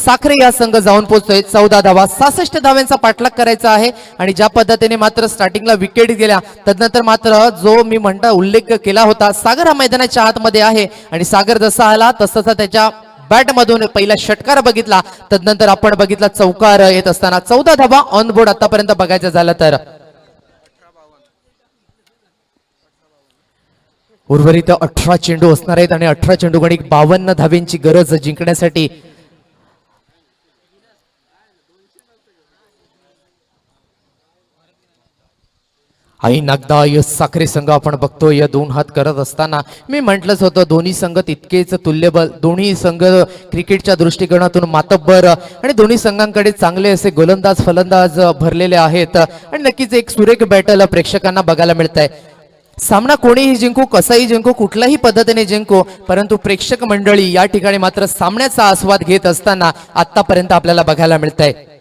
साखरे या संघ जाऊन पोहोचतोय 14 धावा. 66 धाव्यांचा पाठलाग करायचा आहे आणि ज्या पद्धतीने मात्र स्टार्टिंगला विकेट गेल्या तदनंतर मात्र जो मी उल्लेख केला होता, सागर हा मैदानाच्या आतमध्ये आहे आणि सागर जसा आला तसा त्याच्या बॅट मधून पहिला षटकार बघितला, तदनंतर आपण बघितला चौकार येत असताना 14 धावा ऑन बोर्ड आतापर्यंत बघायचं झालं तर. उर्वरित 18 चेंडू असणार आहेत आणि 18 चेंडू गणिक 52 धाव्यांची गरज जिंकण्यासाठी. आई नागदा साखरे संघ आपण बघतोय या 2 हात करत असताना मी म्हटलंच होतं दोन्ही संघ तितकेच तुल्यबल, दोन्ही संघ क्रिकेटच्या दृष्टिकोनातून मातब्बर आणि दोन्ही संघांकडे चांगले असे गोलंदाज फलंदाज भरलेले आहेत आणि नक्कीच एक सुरेख बॅटल प्रेक्षकांना बघायला मिळत आहे. सामना कोणीही जिंकू, कसाही जिंकू, कुठल्याही पद्धतीने जिंकू, परंतु प्रेक्षक मंडळी या ठिकाणी मात्र सामन्याचा आस्वाद घेत असताना आतापर्यंत आपल्याला बघायला मिळत आहे.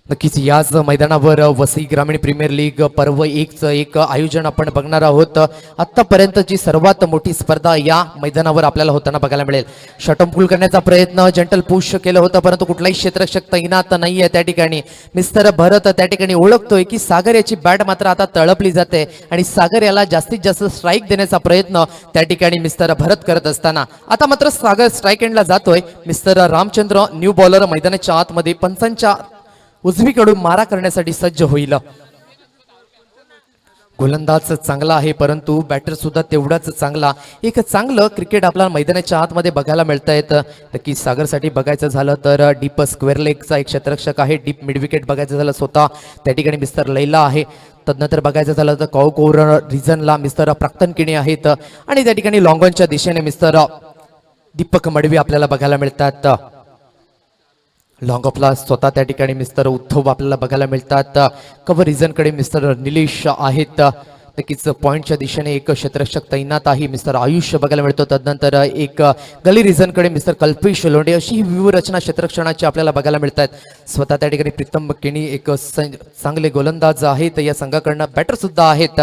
नक्कीच याच मैदानावर वसई ग्रामीण प्रीमियर लीग पर्व 1चं एक आयोजन आपण बघणार आहोत. आतापर्यंतची सर्वात मोठी स्पर्धा या मैदानावर आपल्याला होताना बघायला मिळेल. शॉटपुल करण्याचा प्रयत्न जंटल पुश केलं होतं, परंतु कुठलाही क्षेत्ररक्षक तैनात नाहीये त्या ठिकाणी. मिस्टर भरत त्या ठिकाणी ओळखतोय की सागर याची बॅट मात्र आता तळपली जाते आणि सागर याला जास्तीत जास्त स्ट्राईक देण्याचा प्रयत्न त्या ठिकाणी मिस्टर भरत करत असताना आता मात्र सागर स्ट्राईक एंडला जातोय. मिस्टर रामचंद्र न्यू बॉलर मैदानाच्या आतमध्ये पंचांच्या उजवीकडून मारा करण्यासाठी सज्ज होईल. गोलंदाज चांगला आहे परंतु बॅटर सुद्धा तेवढाच चांगला. एक चांगलं क्रिकेट आपल्याला मैदानाच्या आतमध्ये बघायला मिळत आहेत. नक्की सागरसाठी बघायचं झालं तर डीप स्क्वेअर लेगचा एक क्षेत्ररक्षक आहे. डीप मिड विकेट बघायचं झालं स्वतः त्या ठिकाणी मिस्टर लैला आहे. तदनंतर बघायचं झालं तर कॉर्नर रिजनला मिस्टर प्राक्तन किणी आहेत आणि त्या ठिकाणी लॉंगॉनच्या दिशेने मिस्टर दीपक मडवी आपल्याला बघायला मिळतात. लॉंग ऑफला स्वतः त्या ठिकाणी मिस्टर उद्धव आपल्याला बघायला मिळतात. कव्हर रिजनकडे मिस्टर निलेश आहेत. नक्कीच पॉइंटच्या दिशेने एक क्षेत्ररक्षक तैनात आहे मिस्टर आयुष बघायला मिळतो. तदनंतर एक गली रिजनकडे मिस्टर कल्पेश लोंढे अशी व्यूहरचना क्षेत्ररक्षणाची आपल्याला बघायला मिळतात. स्वतः त्या ठिकाणी प्रीतम केणी एक चांगले गोलंदाज आहेत या संघाकडनं. बॅटर सुद्धा आहेत.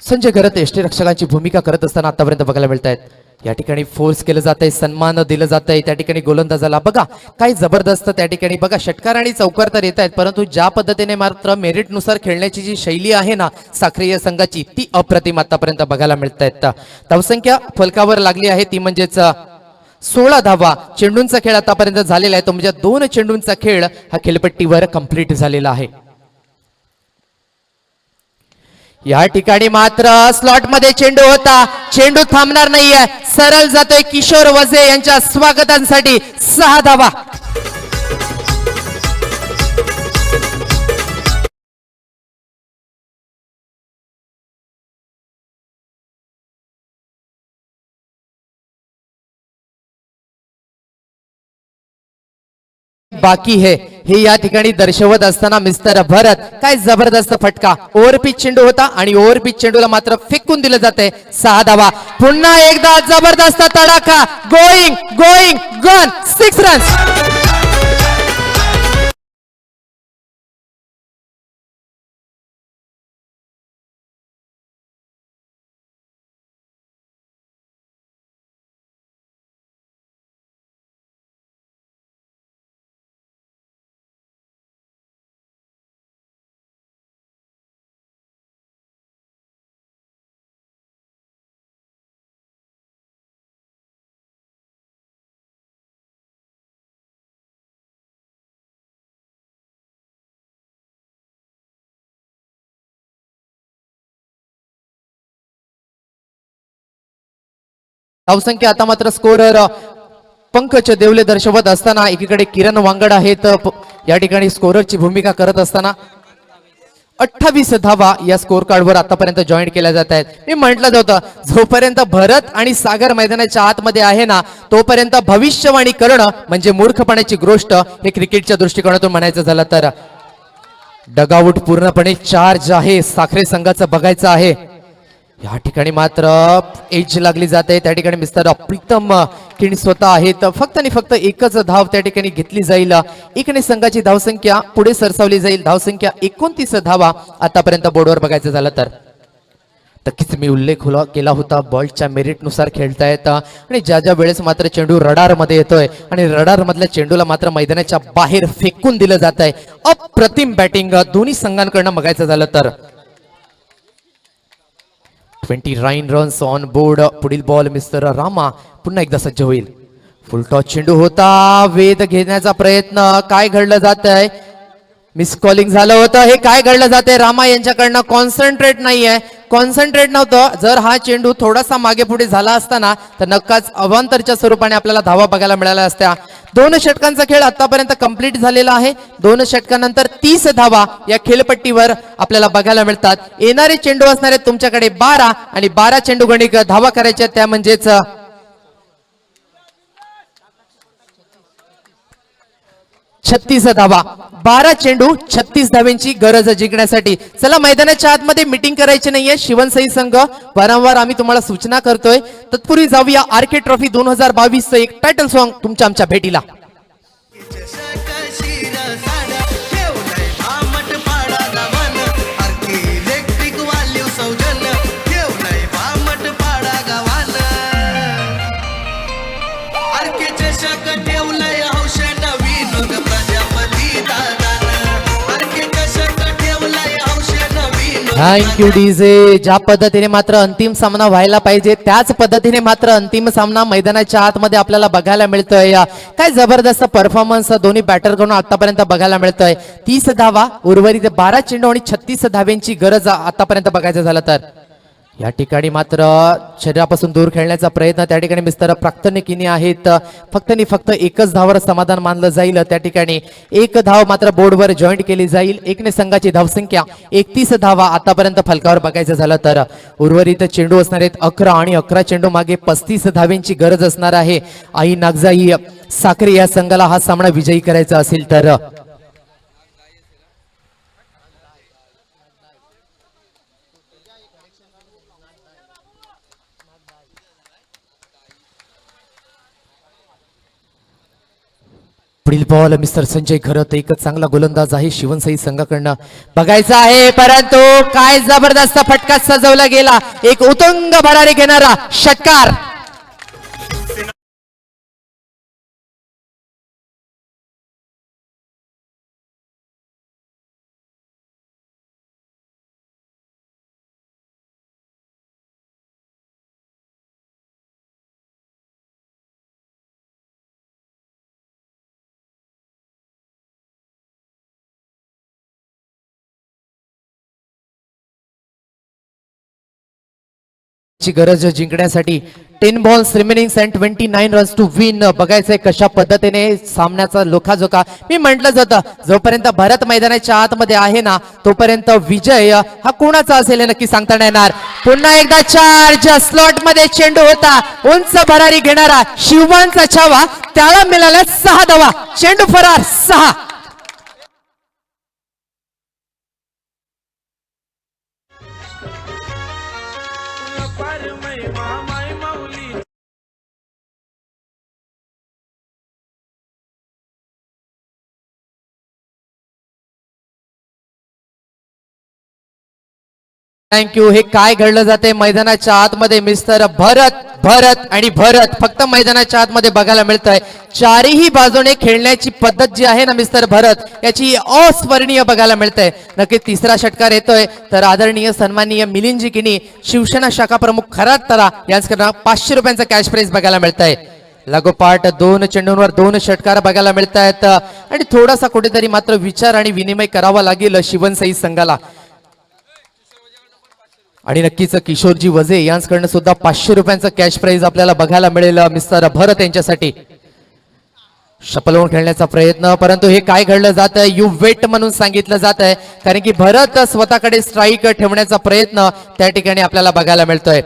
संजय घरत यष्टीरक्षकांची भूमिका करत असताना आतापर्यंत बघायला मिळत आहेत. या ठिकाणी फोर्स केलं जात आहे, सन्मान दिलं जात आहे त्या ठिकाणी गोलंदाजाला. बघा काय जबरदस्त त्या ठिकाणी बघा षटकार आणि चौकार तर येत आहेत, परंतु ज्या पद्धतीने मात्र मेरिटनुसार खेळण्याची जी शैली आहे ना साखरे संघाची ती अप्रतिम आतापर्यंत बघायला मिळत आहेत. धावसंख्या फलकावर लागली आहे ती म्हणजेच 16 धावा. चेंडूंचा खेळ आतापर्यंत झालेला आहे तो म्हणजे 2 चेंडूंचा खेळ हा खेळपट्टीवर कंप्लीट झालेला आहे. या ठिकाणी मात्र स्लॉट मध्ये चेंडू होता, चेंडू थांबणार नाहीये, सरळ जातोय किशोर वझे यांच्या स्वागतांसाठी 6 धावा. बाकी है हे या ठिकाणी दर्शवत असताना मिस्टर भरत काय जबरदस्त फटका. ओव्हरपिच चेंडू होता आणि ओव्हरपिच चेंडूला मात्र फेकून दिलं जाते. 6 धावा. पुन्हा एकदा जबरदस्त तडाखा. Going going gun 6 runs. धावसंख्या आता मात्र स्कोरर पंकज देवले दर्शवत असताना एकीकडे किरण वांगड आहेत या ठिकाणी स्कोररची भूमिका करत असताना 28 धावा या स्कोर कार्डवर आतापर्यंत जॉईन केल्या जात आहेत. मी म्हटलं होतं जोपर्यंत भरत आणि सागर मैदानाच्या आतमध्ये आहे ना तोपर्यंत भविष्यवाणी करणं म्हणजे मूर्खपणाची गोष्ट हे क्रिकेटच्या दृष्टिकोनातून म्हणायचं झालं तर. डगआउट पूर्णपणे चार्ज आहे साखरे संघाचं बघायचं आहे. या ठिकाणी मात्र एज लागली जाते. त्या ठिकाणी मिस्टर प्रीतम किणी स्वतः आहेत. फक्त आणि फक्त एकच धाव त्या ठिकाणी घेतली जाईल. एकने संघाची धावसंख्या पुढे सरसावली जाईल. धावसंख्या 29 धावा आतापर्यंत बोर्डवर बघायचं झालं तर. नक्कीच मी उल्लेख केला होता बॉलच्या मेरिटनुसार खेळतायत आणि ज्या ज्या वेळेस मात्र चेंडू रडार मध्ये येतोय आणि रडार मधल्या चेंडूला मात्र मैदानाच्या बाहेर फेकून दिलं जात आहे. अप्रतिम बॅटिंग दोन्ही संघांकडनं बघायचं झालं तर. 29 रन्स ऑन बोर्ड. पुढील बॉल मिस्टर रामा पुन्हा एकदा सज्ज होईल. फुल टॉस चेंडू होता. वेध घेण्याचा प्रयत्न. काय घडलं जात आहे? मिस कॉलिंग झालं होतं. हे काय घडलं जाते? रामा यांच्याकडनं कॉन्सन्ट्रेट नाहीये. कॉन्सन्ट्रेट नव्हतं. जर हा चेंडू थोडासा मागे पुढे झाला असताना तर नक्काच अवांतरच्या स्वरूपाने आपल्याला धावा बघायला मिळाल्या असत्या. 2 षटकांचा खेळ आतापर्यंत कंप्लीट झालेला आहे. 2 षटकानंतर 30 धावा या खेळपट्टीवर आपल्याला बघायला मिळतात. येणारे चेंडू असणारे तुमच्याकडे 12 आणि 12 चेंडू गणिक धावा करायच्या त्या म्हणजेच 36 धावा. 12 चेंडू 36 धाव्यांची गरज जिंकण्यासाठी. चला मैदानाच्या आतमध्ये मीटिंग करायची नाहीये. शिवनसई संघ वारंवार आम्ही तुम्हाला सूचना करतोय. तत्पूर्वी जाऊया आरके ट्रॉफी 2022 चं एक टायटल सॉन्ग तुमच्या आमच्या भेटीला. Thank you DJ. ज्या पद्धतीने मात्र अंतिम सामना व्हायला पाहिजे त्याच पद्धतीने मात्र अंतिम सामना मैदानाच्या आतमध्ये आपल्याला बघायला मिळतोय. काय जबरदस्त परफॉर्मन्स दोन्ही बॅटरकडून आतापर्यंत बघायला मिळतोय. 30 धावा उर्वरित 12 चेंडू आणि 36 धाव्यांची गरज आतापर्यंत बघायचं झालं तर. या ठिकाणी मात्र शरीरापासून दूर खेळण्याचा प्रयत्न त्या ठिकाणी मिस्टर प्राक्तनिकीने आहेत. फक्त आणि फक्त एकच धावावर समाधान मानलं जाईल. त्या ठिकाणी 1 धाव मात्र बोर्डवर जॉईंट केली जाईल. एकने संघाची धावसंख्या 31 धावा आतापर्यंत फलकावर बघायचं झालं तर. उर्वरित चेंडू असणार आहेत 11 आणि 11 चेंडू मागे 35 धाव्यांची गरज असणार आहे. आई नागजाई साखरे या संघाला हा सामना विजयी करायचा असेल तर. पुढील बॉल मिस्टर संजय खरत एकच चांगला गोलंदाज आहे शिवनसई संघाकडनं बघायचा आहे. परंतु काय जबरदस्त फटका सजवला गेला. एक उतुंग भरारी घेणारा षटकार. ची गरज जिंकण्यासाठी 10 balls remaining and 29 runs to win. बघायचंय कशा पद्धतीने सामन्याचा लोखाजोखा. मी म्हटलं जातं जोपर्यंत भारत मैदानाच्या आतमध्ये आहे ना तोपर्यंत विजय हा कोणाचा असेल हे नक्की सांगता नाही येणार. पुन्हा एकदा चार्ज स्लॉट मध्ये चेंडू होता. उंच भरारी घेणारा शिवांचा छावा. त्याला मिळाल्या 6 धावा. चेंडू फरार 6. थँक्यू. हे काय घडलं जाते मैदानाच्या आतमध्ये मिस्टर भरत आणि भरत फक्त मैदानाच्या आतमध्ये बघायला मिळत आहे. चारही बाजूने खेळण्याची पद्धत जी आहे ना मिस्टर भरत याची अस्मरणीय बघायला मिळते. नक्की तिसरा षटकार येतोय तर आदरणीय सन्माननीय मिलिंदजी किनी शिवसेना शाखा प्रमुख खरात तरा यांच्याकडनं 500 रुपयांचा कॅश प्राइज बघायला मिळत आहे. लागोपाठ 2 चेंडूंवर 2 षटकार बघायला मिळत आहेत आणि थोडासा कुठेतरी मात्र विचार आणि विनिमय करावा लागेल शिवनसई संघाला. आणि नक्कीच किशोरजी वजे यांच्याकडनं सुद्धा 500 रुपयांचा कॅश प्राइज आपल्याला बघायला मिळेल मिस्टर भरत यांच्यासाठी. शपलवून खेळण्याचा प्रयत्न परंतु हे काय घडलं जात आहे यू वेट म्हणून सांगितलं जात आहे कारण की भरत स्वतःकडे स्ट्राईक ठेवण्याचा प्रयत्न त्या ठिकाणी आपल्याला बघायला मिळतोय.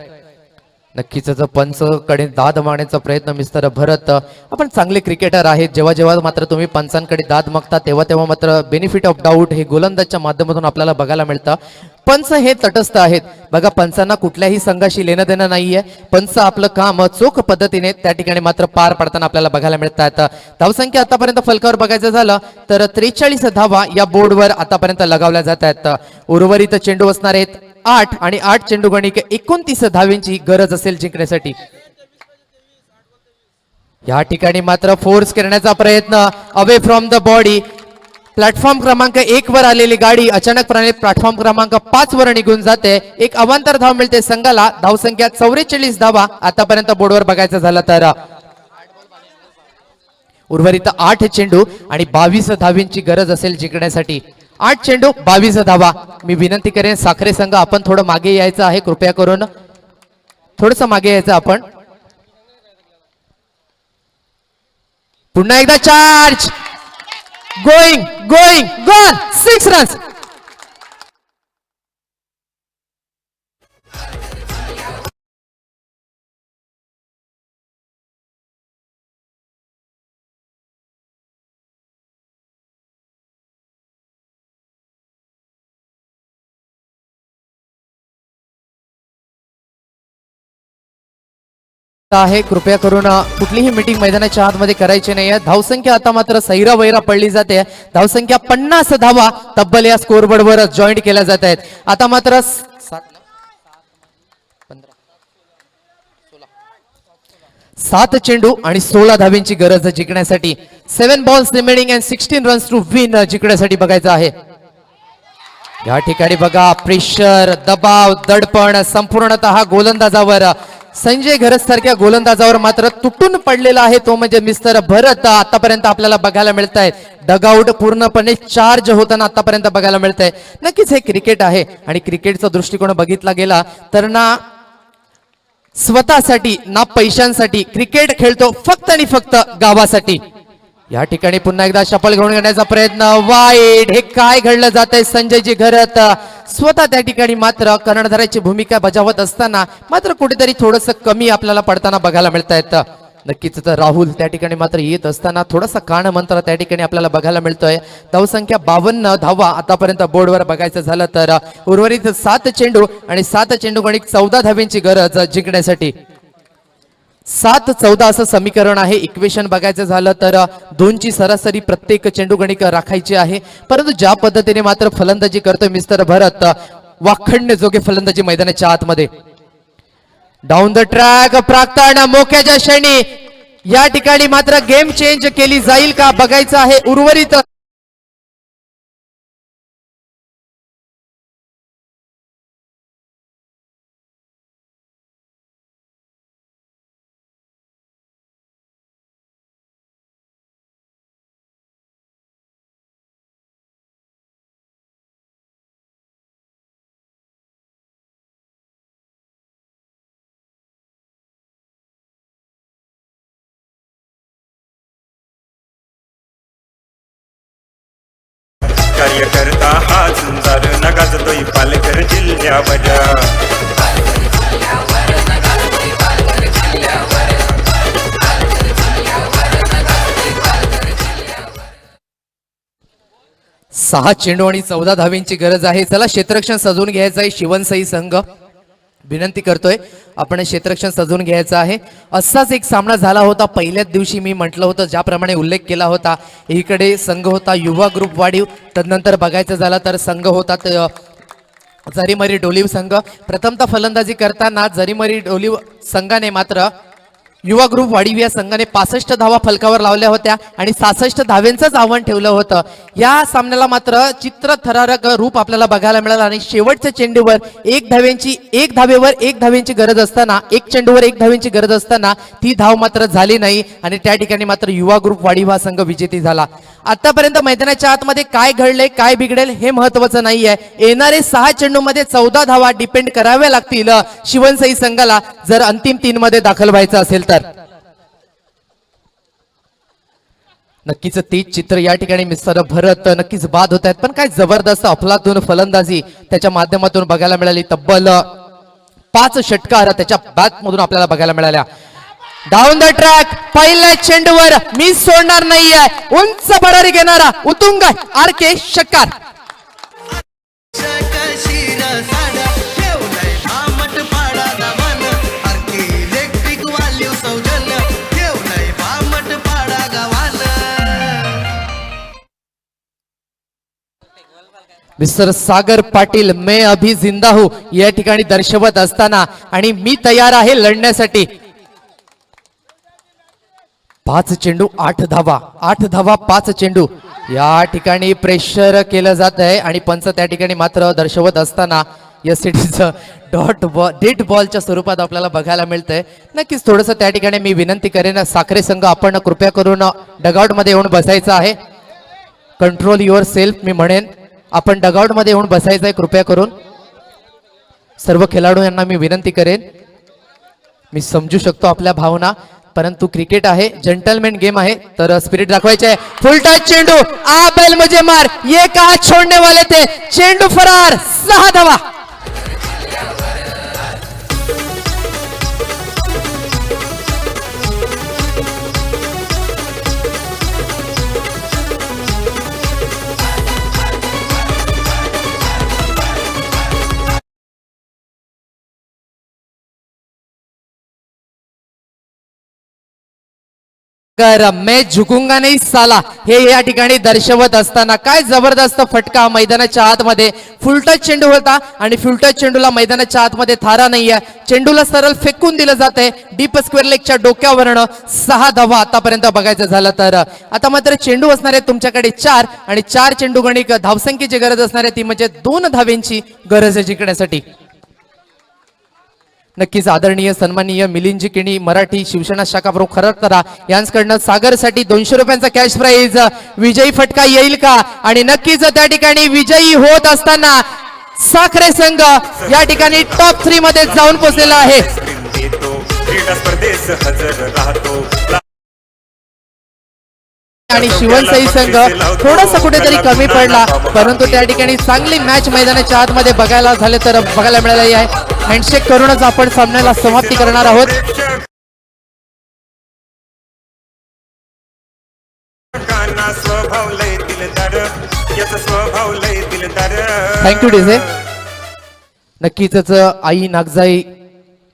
नक्कीच पंचकडे दाद मागण्याचा प्रयत्न मिस्टर भरत. आपण चांगले क्रिकेटर आहेत, जेव्हा जेव्हा मात्र तुम्ही पंचांकडे दाद मागता तेव्हा तेव्हा मात्र बेनिफिट ऑफ डाऊट हे गोलंदाजच्या माध्यमातून आपल्याला बघायला मिळतं. पंच हे तटस्थ आहेत बघा, पंचांना कुठल्याही संघाशी लेणं देणं नाहीये. पंच आपलं काम चोख पद्धतीने त्या ठिकाणी मात्र पार पाडताना आपल्याला बघायला मिळतात. धावसंख्या आतापर्यंत फलकावर बघायचं झालं तर 43 धावा या बोर्डवर आतापर्यंत लगावल्या जात आहेत. उर्वरित चेंडू असणार आहेत 8 आणि 8 चेंडू गणिक 29 धावेंची गरज असेल जिंकण्यासाठी. या ठिकाणी मात्र फोर्स करण्याचा प्रयत्न away from the body. Platform क्रमांक 1 वर आलेली गाडी अचानकपणे प्लॅटफॉर्म क्रमांक 5 वर निघून जाते. एक अवांतर धाव मिळते संघाला. धावसंख्या 44 धावा आतापर्यंत बोर्डवर बघायचं झालं तर. उर्वरित 8 चेंडू आणि 22 धावींची गरज असेल जिंकण्यासाठी. 8 चेंडू 22 धावा. मी विनंती करेन साखरे संघ आपण थोडं मागे यायचं आहे, कृपया करून थोडस मागे यायचं आपण. पुन्हा एकदा charge. Going going gone 6 runs. आहे, कृपया करून कुठलीही मीटिंग मैदानाच्या आतमध्ये करायची नाहीये. धावसंख्या आता मात्र सैरा वैरा पडली जाते. धावसंख्या 50 धावा तब्बल या स्कोरबोर्डवर जॉईंट केल्या जात आहेत. आता मात्र 7 चेंडू आणि 16 धावींची गरज जिंकण्यासाठी. 7 balls remaining and 16 runs to win जिंकण्यासाठी बघायचं आहे. या ठिकाणी बघा प्रेशर, दबाव, दडपण संपूर्णतः गोलंदाजावर. संजय घरत सारख्या गोलंदाजावर मात्र तुटून पडलेला आहे तो म्हणजे मिस्टर भरत. आतापर्यंत आपल्याला बघायला मिळत आहे डगआउट पूर्णपणे चार्ज होताना आतापर्यंत बघायला मिळत आहे. नक्कीच हे क्रिकेट आहे आणि क्रिकेटचा दृष्टिकोन बघितला गेला तर ना स्वतःसाठी ना पैशांसाठी क्रिकेट खेळतो फक्त आणि फक्त गावासाठी. या ठिकाणी पुन्हा एकदा शपल घेऊन येण्याचा प्रयत्न. वाईट. हे काय घडलं जात आहे संजयजी घरत. स्वतः त्या ठिकाणी मात्र कर्णधाराची भूमिका बजावत असताना मात्र कुठेतरी थोडस कमी आपल्याला पडताना बघायला मिळत आहेत. नक्कीच तर राहुल त्या ठिकाणी मात्र येत असताना थोडासा कान मंत्र त्या ठिकाणी आपल्याला बघायला मिळतोय. धावसंख्या 52 धावा आतापर्यंत बोर्डवर बघायचं झालं तर. उर्वरित 7 चेंडू आणि 7 चेंडू गणिक 14 धाव्यांची गरज जिंकण्यासाठी. 7-14 असं समीकरण आहे. इक्वेशन बघायचं झालं तर 2ची सरासरी प्रत्येक चेंडू गणिक राखायची आहे. परंतु ज्या पद्धतीने मात्र फलंदाजी करतोय मिस्टर भरत, वाखण्य जोगे फलंदाजी मैदानाच्या आतमध्ये. डाऊन द ट्रॅक प्राक्तन मोक्याच्या क्षणी या ठिकाणी मात्र गेम चेंज केली जाईल का बघायचं आहे. उर्वरित कार्यकर्ता हा सुंदर नगाजतोय पालघर जिल्ह्यावर. सहा चेंडू आणि 14 धावींची गरज आहे. चला क्षेत्ररक्षण सजवून घ्यायचं आहे शिवनसई संघ. विनंती करतोय आपण क्षेत्ररक्षण सजवून घ्यायचं आहे. असाच एक सामना झाला होता पहिल्याच दिवशी. मी म्हटलं होतं ज्याप्रमाणे उल्लेख केला होता, एकीकडे संघ होता युवा ग्रुप वाढीव, तदनंतर बघायचं झालं तर संघ होता जरीमरी डोलीव संघ. प्रथमतः फलंदाजी करताना जरीमरी डोलीव संघाने मात्र युवा ग्रुप वाढीव या संघाने 65 धावा फलकावर लावल्या होत्या आणि 66 धाव्यांचंच आव्हान ठेवलं होतं. या सामन्याला मात्र चित्र थरारक रूप आपल्याला बघायला मिळालं आणि शेवटच्या चेंडूवर 1 धावेवर 1 धावेंची गरज असताना, 1 चेंडूवर 1 धावेंची गरज असताना ती धाव मात्र झाली नाही आणि त्या ठिकाणी मात्र युवा ग्रुप वाढीव हा संघ विजेती झाला. आतापर्यंत मैदानाच्या आतमध्ये काय घडले काय बिघडेल हे महत्वाचं नाहीये. येणारे 6 चेंडूमध्ये 14 धावा डिपेंड कराव्या लागतील शिवनसई संघाला जर अंतिम 3 मध्ये दाखल व्हायचं असेल तर. नक्कीच तेच चित्र या ठिकाणी मिस्टर भरत नक्कीच बाद होत आहेत. पण काय जबरदस्त अफलातून फलंदाजी त्याच्या माध्यमातून बघायला मिळाली. तब्बल 5 षटकार त्याच्या बॅट मधून आपल्याला बघायला मिळाल्या. डाऊन द ट्रॅक पहिल्या चेंडूवर मी सोडणार नाहीये, उंच बडारी घेणारा उतुंग RK षटकार. मिस्टर सागर पाटील मैं अभी जिंदा हूं या ठिकाणी दर्शवत असताना आणि मी तयार आहे लढण्यासाठी. 5 चेंडू 8 धावा, 8 धावा 5 चेंडू या ठिकाणी प्रेशर केलं जात आहे आणि पंच त्या ठिकाणी मात्र दर्शवत असताना या सिटीचं डेड बॉलच्या स्वरूपात आपल्याला बघायला मिळतंय. नक्कीच थोडंसं त्या ठिकाणी मी विनंती करेन साखरे संघ आपण कृपया करून डगआउट मध्ये येऊन बसायचं आहे. कंट्रोल युअर सेल्फ मी म्हणेन, आपण डगआउट मध्ये येऊन बसायचं आहे कृपया करून. सर्व खेळाडू यांना मी विनंती करेन. मी समजू शकतो आपल्या भावना, परंतु क्रिकेट आहे, जेंटलमॅन गेम आहे, तर स्पिरिट दाखवायचे आहे. फुल टच चेंडू आ बैल मुझे मार, ये कहा छोड़ने वाले थे, चेंडू फरार. 6 धावा. मैं झुकूंगा नहीं साला हे या ठिकाणी दर्शवत असताना काय जबरदस्त फटका मैदानाच्या आतमध्ये. फुलटच चेंडू होता आणि फुलटच चेंडूला मैदानाच्या आतमध्ये थारा नाहीये, चेंडूला सरळ फेकून दिलं जाते डीप स्क्वेअर लेगच्या डोक्यावरनं. 6 धावा आतापर्यंत बघायचं झालं तर. आता मात्र चेंडू असणार आहे तुमच्याकडे 4 आणि 4 चेंडू गणिक धावसंख्येची गरज असणार आहे ती म्हणजे 2 धावेंची गरज आहे जिंकण्यासाठी. नक्कीच आदरणीय सन्माननीय मिलिंदजी किणी मराठी शिवसेना शाखा प्रमुख खरकरा यांच्याकडनं सागरसाठी 200 रुपयांचा कॅश प्राइज. विजयी फटका येईल का? आणि नक्कीच त्या ठिकाणी विजयी होत असताना साखरे संघ या ठिकाणी टॉप 3 मध्ये जाऊन पोहोचलेला आहे. क्रीडा स्पर्धेस हजर राहतो. आणि शिवनसाई संघ थोडासा कुठेतरी कमी पडला, परंतु त्या ठिकाणी चांगली मॅच मैदानाच्या आतमध्ये बघायला झाले तर बघायला मिळाली आहे. हँडशेक करूनच आपण सामन्याला समाप्ती करणार आहोत. Thank you DJ. नक्कीच आई नागजाई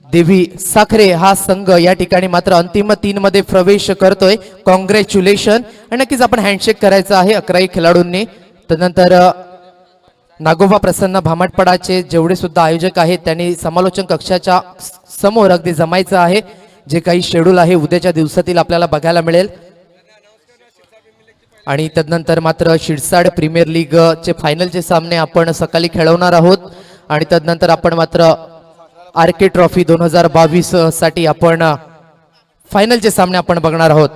देवी साखरे हा संघ या ठिकाणी मात्र अंतिम 3 मध्ये प्रवेश करतोय. कॉंग्रॅच्युलेशन. आणि नक्कीच आपण हँडशेक करायचं आहे 11 खेळाडूंनी. त्यानंतर नागोबा प्रसन्न भामटपडाचे जेवढे सुद्धा आयोजक आहेत त्यांनी समालोचन कक्षाच्या समोर अगदी जमायचं आहे. जे काही शेड्यूल आहे उद्याच्या दिवसातील आपल्याला बघायला मिळेल. आणि त्यानंतर मात्र शिरसाड प्रीमियर लीग चे फायनलचे सामने आपण सकाळी खेळवणार आहोत. आणि त्यानंतर आपण मात्र RK ट्रॉफी 2022 साठी आपण फायनलचे सामने आपण बघणार आहोत.